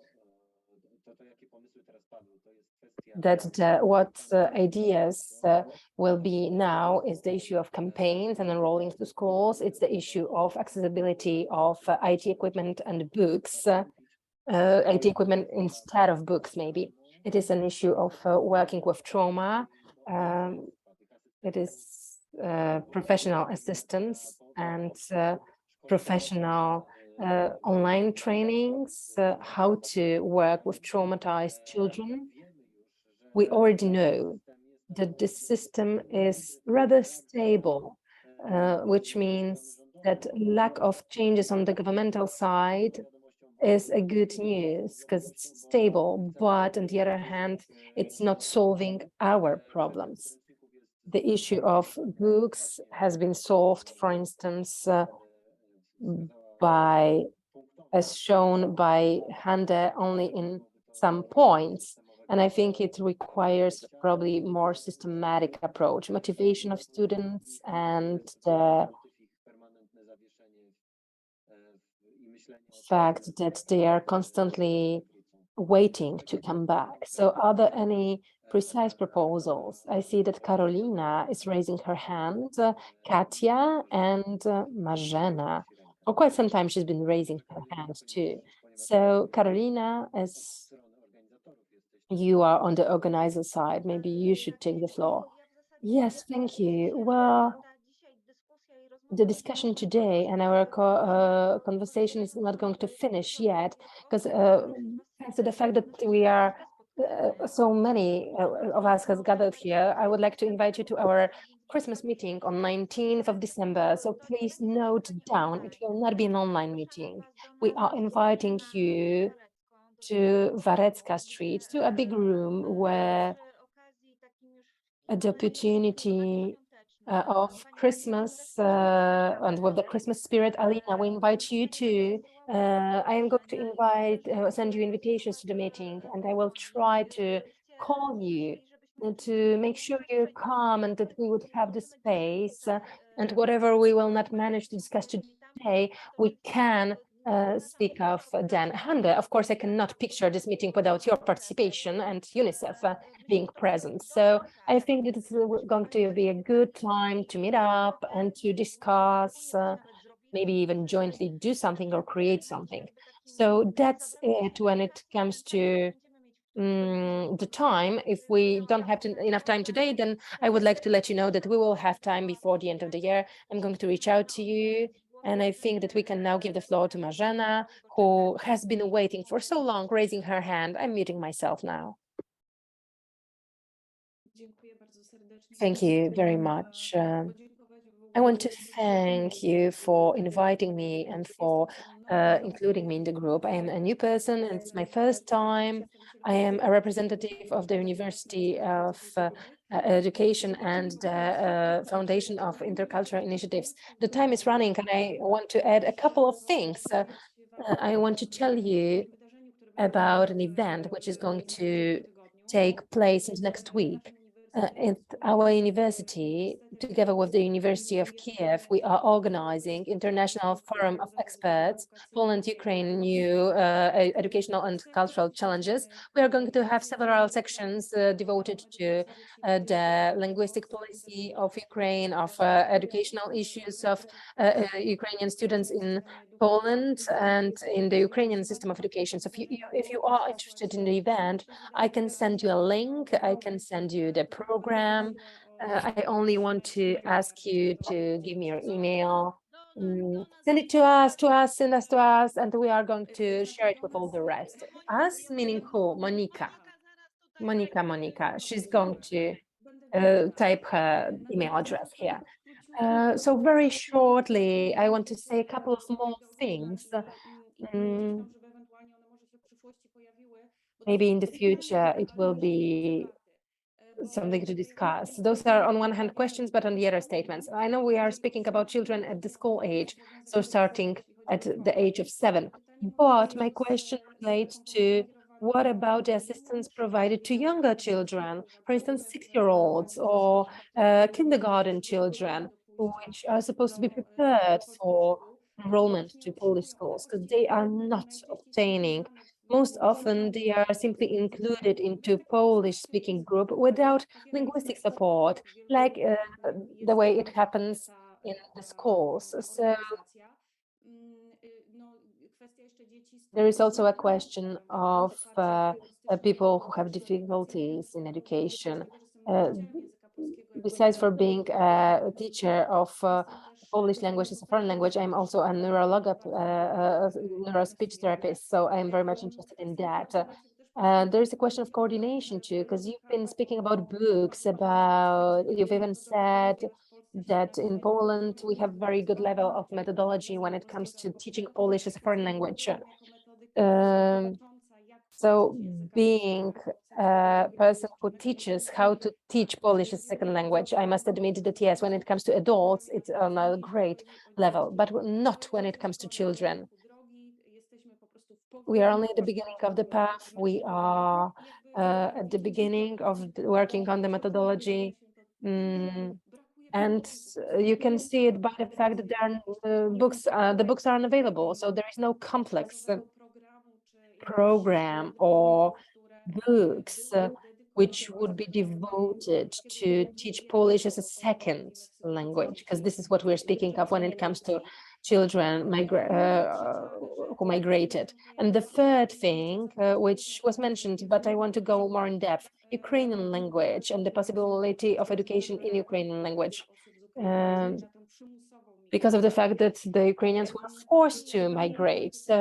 that what ideas will be now is the issue of campaigns and enrolling to schools. It's the issue of accessibility of IT equipment and books, IT equipment instead of books, maybe. It is an issue of working with trauma. It is professional assistance and professional online trainings, how to work with traumatized children. We already know that the system is rather stable, which means that lack of changes on the governmental side is a good news because it's stable, but on the other hand, it's not solving our problems. The issue of books has been solved, for instance, as shown by Hande, only in some points. And I think it requires probably more systematic approach, motivation of students and the fact that they are constantly waiting to come back. So are there any precise proposals? I see that Karolina is raising her hand, Katia and Marzena. For quite some time, she's been raising her hand too. So Karolina, as you are on the organizer side, maybe you should take the floor. Yes, thank you. Well, the discussion today and our conversation is not going to finish yet, because thanks to the fact that we are so many of us has gathered here, I would like to invite you to our Christmas meeting on 19th of December. So please note down, it will not be an online meeting. We are inviting you to Warecka Street, to a big room where the opportunity of Christmas and with the Christmas spirit, Alina, we invite you to. I am going to send you invitations to the meeting, and I will try to call you to make sure you come and that we would have the space. And whatever we will not manage to discuss today, we can speak of then. Hande, of course, I cannot picture this meeting without your participation and UNICEF being present. So I think that it's going to be a good time to meet up and to discuss, maybe even jointly do something or create something. So that's it when it comes to the time. If we don't have enough time today, then I would like to let you know that we will have time before the end of the year. I'm going to reach out to you. And I think that we can now give the floor to Marzena, who has been waiting for so long, raising her hand. I'm muting myself now. Thank you very much. I want to thank you for inviting me and for including me in the group. I am a new person and it's my first time. I am a representative of the University of Education and the Foundation of Intercultural Initiatives. The time is running and I want to add a couple of things. I want to tell you about an event which is going to take place next week. At our university, together with the University of Kiev, we are organizing International Forum of Experts, Poland, Ukraine, New Educational and Cultural Challenges. We are going to have several sections devoted to the linguistic policy of Ukraine, of educational issues of Ukrainian students in Poland and in the Ukrainian system of education. So if you are interested in the event, I can send you a link, I can send you the program. I only want to ask you to give me your email. Send it to us, send us to us, and we are going to share it with all the rest. Us, meaning who? Monica. Monica. She's going to type her email address here. So very shortly, I want to say a couple of more things. Maybe in the future, it will be something to discuss. Those are on one hand questions, but on the other statements. I know we are speaking about children at the school age, so starting at the age of 7. But my question relates to what about the assistance provided to younger children, for instance, 6-year-olds or kindergarten children, which are supposed to be prepared for enrollment to Polish schools, because they are not obtaining. Most often, they are simply included into Polish-speaking group without linguistic support, like the way it happens in the schools. So there is also a question of people who have difficulties in education. Besides for being a teacher of Polish language as a foreign language, I'm also a neuro-speech therapist, so I'm very much interested in that. There's a question of coordination too, because you've been speaking about books, you've even said that in Poland we have very good level of methodology when it comes to teaching Polish as a foreign language. So being a person who teaches how to teach Polish as a second language, I must admit that yes, when it comes to adults, it's on a great level, but not when it comes to children. We are only at the beginning of the path. We are at the beginning of working on the methodology. And you can see it by the fact that there are the books are unavailable, so there is no complex program or books which would be devoted to teach Polish as a second language, because this is what we're speaking of when it comes to children who migrated. And the third thing, which was mentioned, but I want to go more in depth, Ukrainian language and the possibility of education in Ukrainian language. Because of the fact that the Ukrainians were forced to migrate. So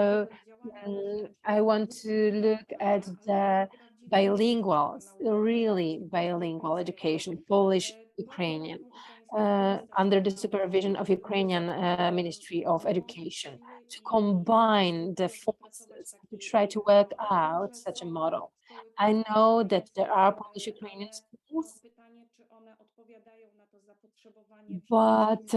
I want to look at the bilingual, really bilingual education, Polish, Ukrainian, under the supervision of Ukrainian Ministry of Education, to combine the forces, to try to work out such a model. I know that there are Polish Ukrainian schools, but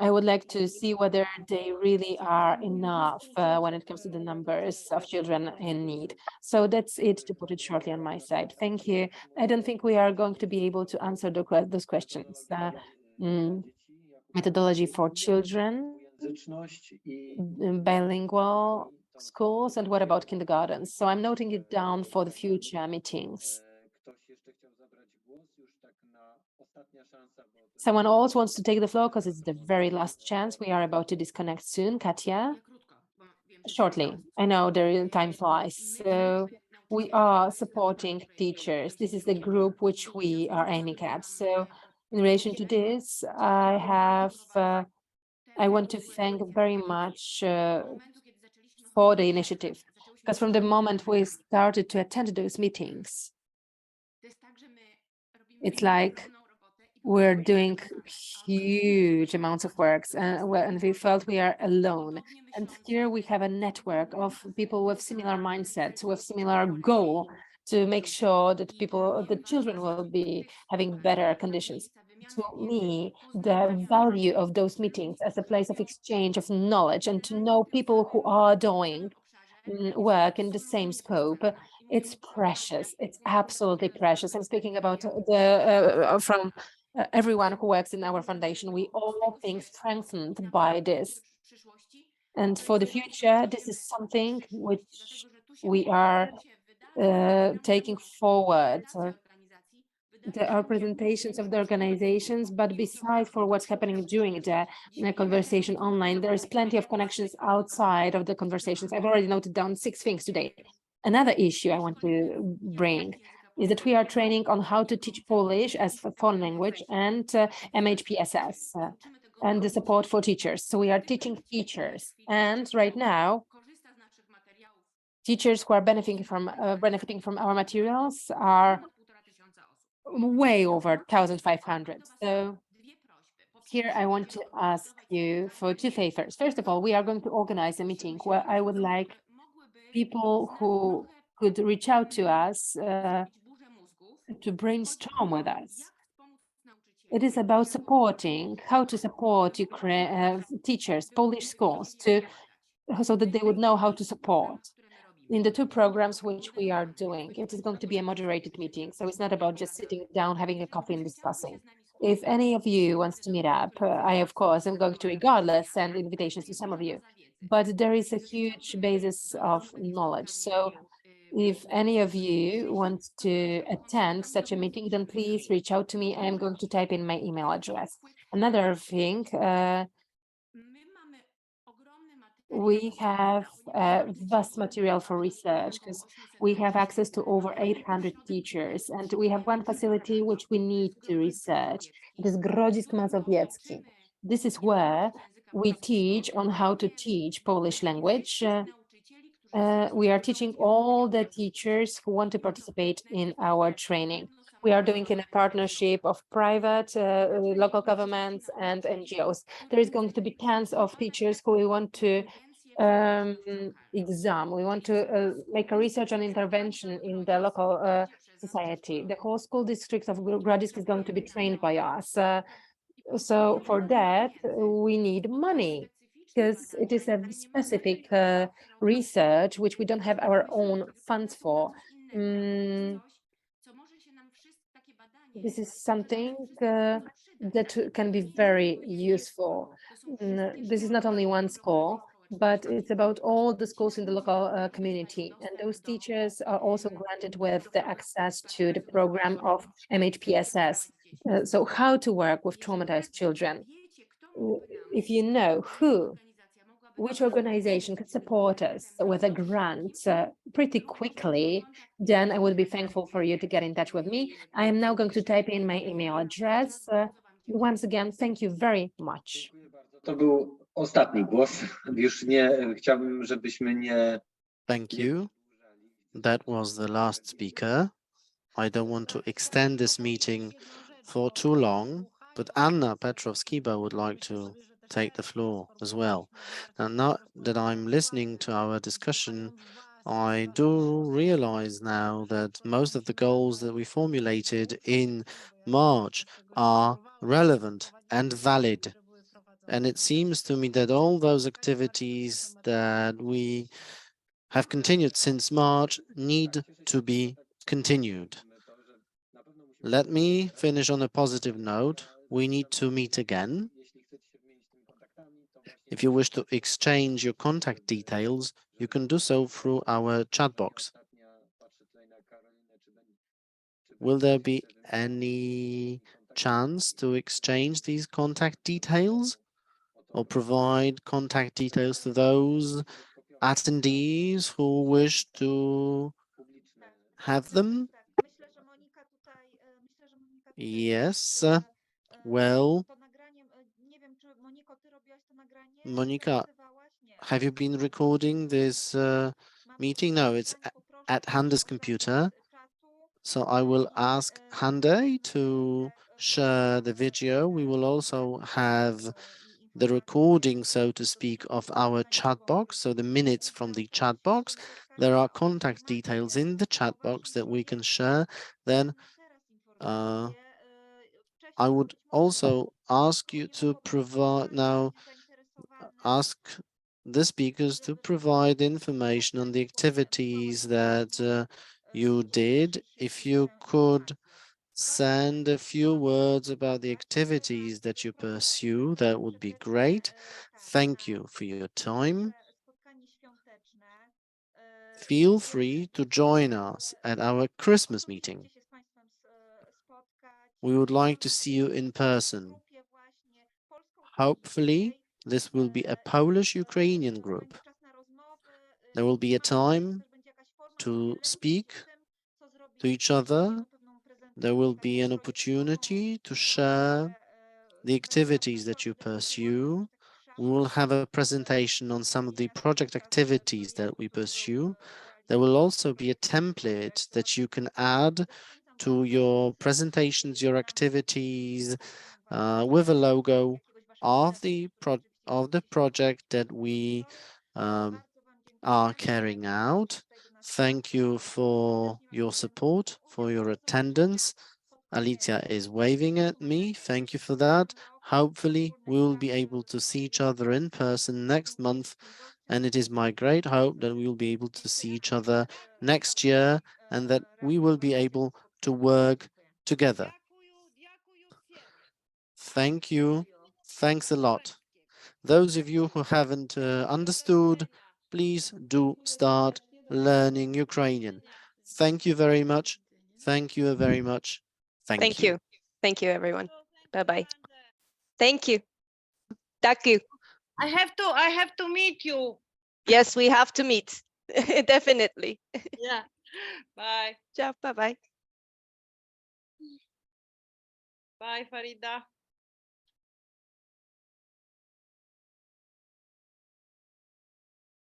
I would like to see whether they really are enough when it comes to the numbers of children in need. So that's it, to put it shortly on my side. Thank you. I don't think we are going to be able to answer those questions. Methodology for children, bilingual schools, and what about kindergartens? So I'm noting it down for the future meetings. Someone else wants to take the floor because it's the very last chance. We are about to disconnect soon. Katya? Shortly. I know time flies. So we are supporting teachers. This is the group which we are aiming at. So in relation to this, I want to thank very much for the initiative, because from the moment we started to attend those meetings, it's like we're doing huge amounts of works, and we felt we are alone. And here we have a network of people with similar mindsets, with similar goal to make sure that the children will be having better conditions. To me, the value of those meetings as a place of exchange of knowledge and to know people who are doing work in the same scope, it's precious. It's absolutely precious. I'm speaking about from everyone who works in our foundation. We all think strengthened by this. And for the future, this is something which we are taking forward. There are presentations of the organizations, but besides for what's happening during the conversation online, there is plenty of connections outside of the conversations. I've already noted down 6 things today. Another issue I want to bring is that we are training on how to teach Polish as a foreign language and MHPSS and the support for teachers. So we are teaching teachers, and right now, teachers who are benefiting from our materials are way over 1,500. So here I want to ask you for 2 favors. First of all, we are going to organize a meeting where I would like people who could reach out to us to brainstorm with us. It is about how to support teachers, Polish schools, so that they would know how to support. In the 2 programs which we are doing, it is going to be a moderated meeting. So it's not about just sitting down, having a coffee and discussing. If any of you wants to meet up, I, of course, am going to regardless send invitations to some of you. But there is a huge basis of knowledge. So if any of you want to attend such a meeting, then please reach out to me. I am going to type in my email address. Another thing, we have vast material for research because we have access to over 800 teachers, and we have one facility which we need to research. It is Grodzisk Mazowiecki. This is where we teach on how to teach Polish language. We are teaching all the teachers who want to participate in our training. We are doing in a partnership of private, local governments and NGOs. There is going to be tons of teachers who we want to we want to make a research on intervention in the local society. The whole school district of Grodzisk is going to be trained by us. So for that, we need money, because it is a specific research which we don't have our own funds for. This is something that can be very useful. This is not only one school. but it's about all the schools in the local community. And those teachers are also granted with the access to the program of MHPSS. So how to work with traumatized children. If you know which organization could support us with a grant pretty quickly, then I would be thankful for you to get in touch with me. I am now going to type in my email address. Once again, thank you very much. To był ostatni głos. Już nie chciałbym, żebyśmy nie. Thank you. That was the last speaker. I don't want to extend this meeting for too long, but Anna Petrovskiba would like to take the floor as well. Now that I'm listening to our discussion, I do realize now that most of the goals that we formulated in March are relevant and valid. And it seems to me that all those activities that we have continued since March need to be continued. Let me finish on a positive note. We need to meet again. If you wish to exchange your contact details, you can do so through our chat box. Will there be any chance to exchange these contact details or provide contact details to those attendees who wish to have them? Yes. Well, Monica, have you been recording this meeting? No, it's at Hande's computer. So I will ask Hande to share the video. We will also have the recording, so to speak, of our chat box. So the minutes from the chat box. There are contact details in the chat box that we can share. Then I would also ask you to provide ask the speakers to provide information on the activities that you did. If you could send a few words about the activities that you pursue, that would be great. Thank you for your time. Feel free to join us at our Christmas meeting. We would like to see you in person. Hopefully, this will be a Polish-Ukrainian group. There will be a time to speak to each other. There will be an opportunity to share the activities that you pursue. We will have a presentation on some of the project activities that we pursue. There will also be a template that you can add to your presentations, your activities, with a logo of the project that we are carrying out. Thank you for your support, for your attendance. Alicia is waving at me. Thank you for that. Hopefully, we will be able to see each other in person next month. And it is my great hope that we will be able to see each other next year and that we will be able to work together. Thank you. Thanks a lot. Those of you who haven't understood, please do start learning Ukrainian. Thank you very much. Thank you very much. Thank you. Thank you, everyone. Bye-bye. Thank you. Thank you. I have to meet you. Yes, we have to meet. Definitely. Yeah. Bye. Ciao. Bye-bye. Bye, Farida.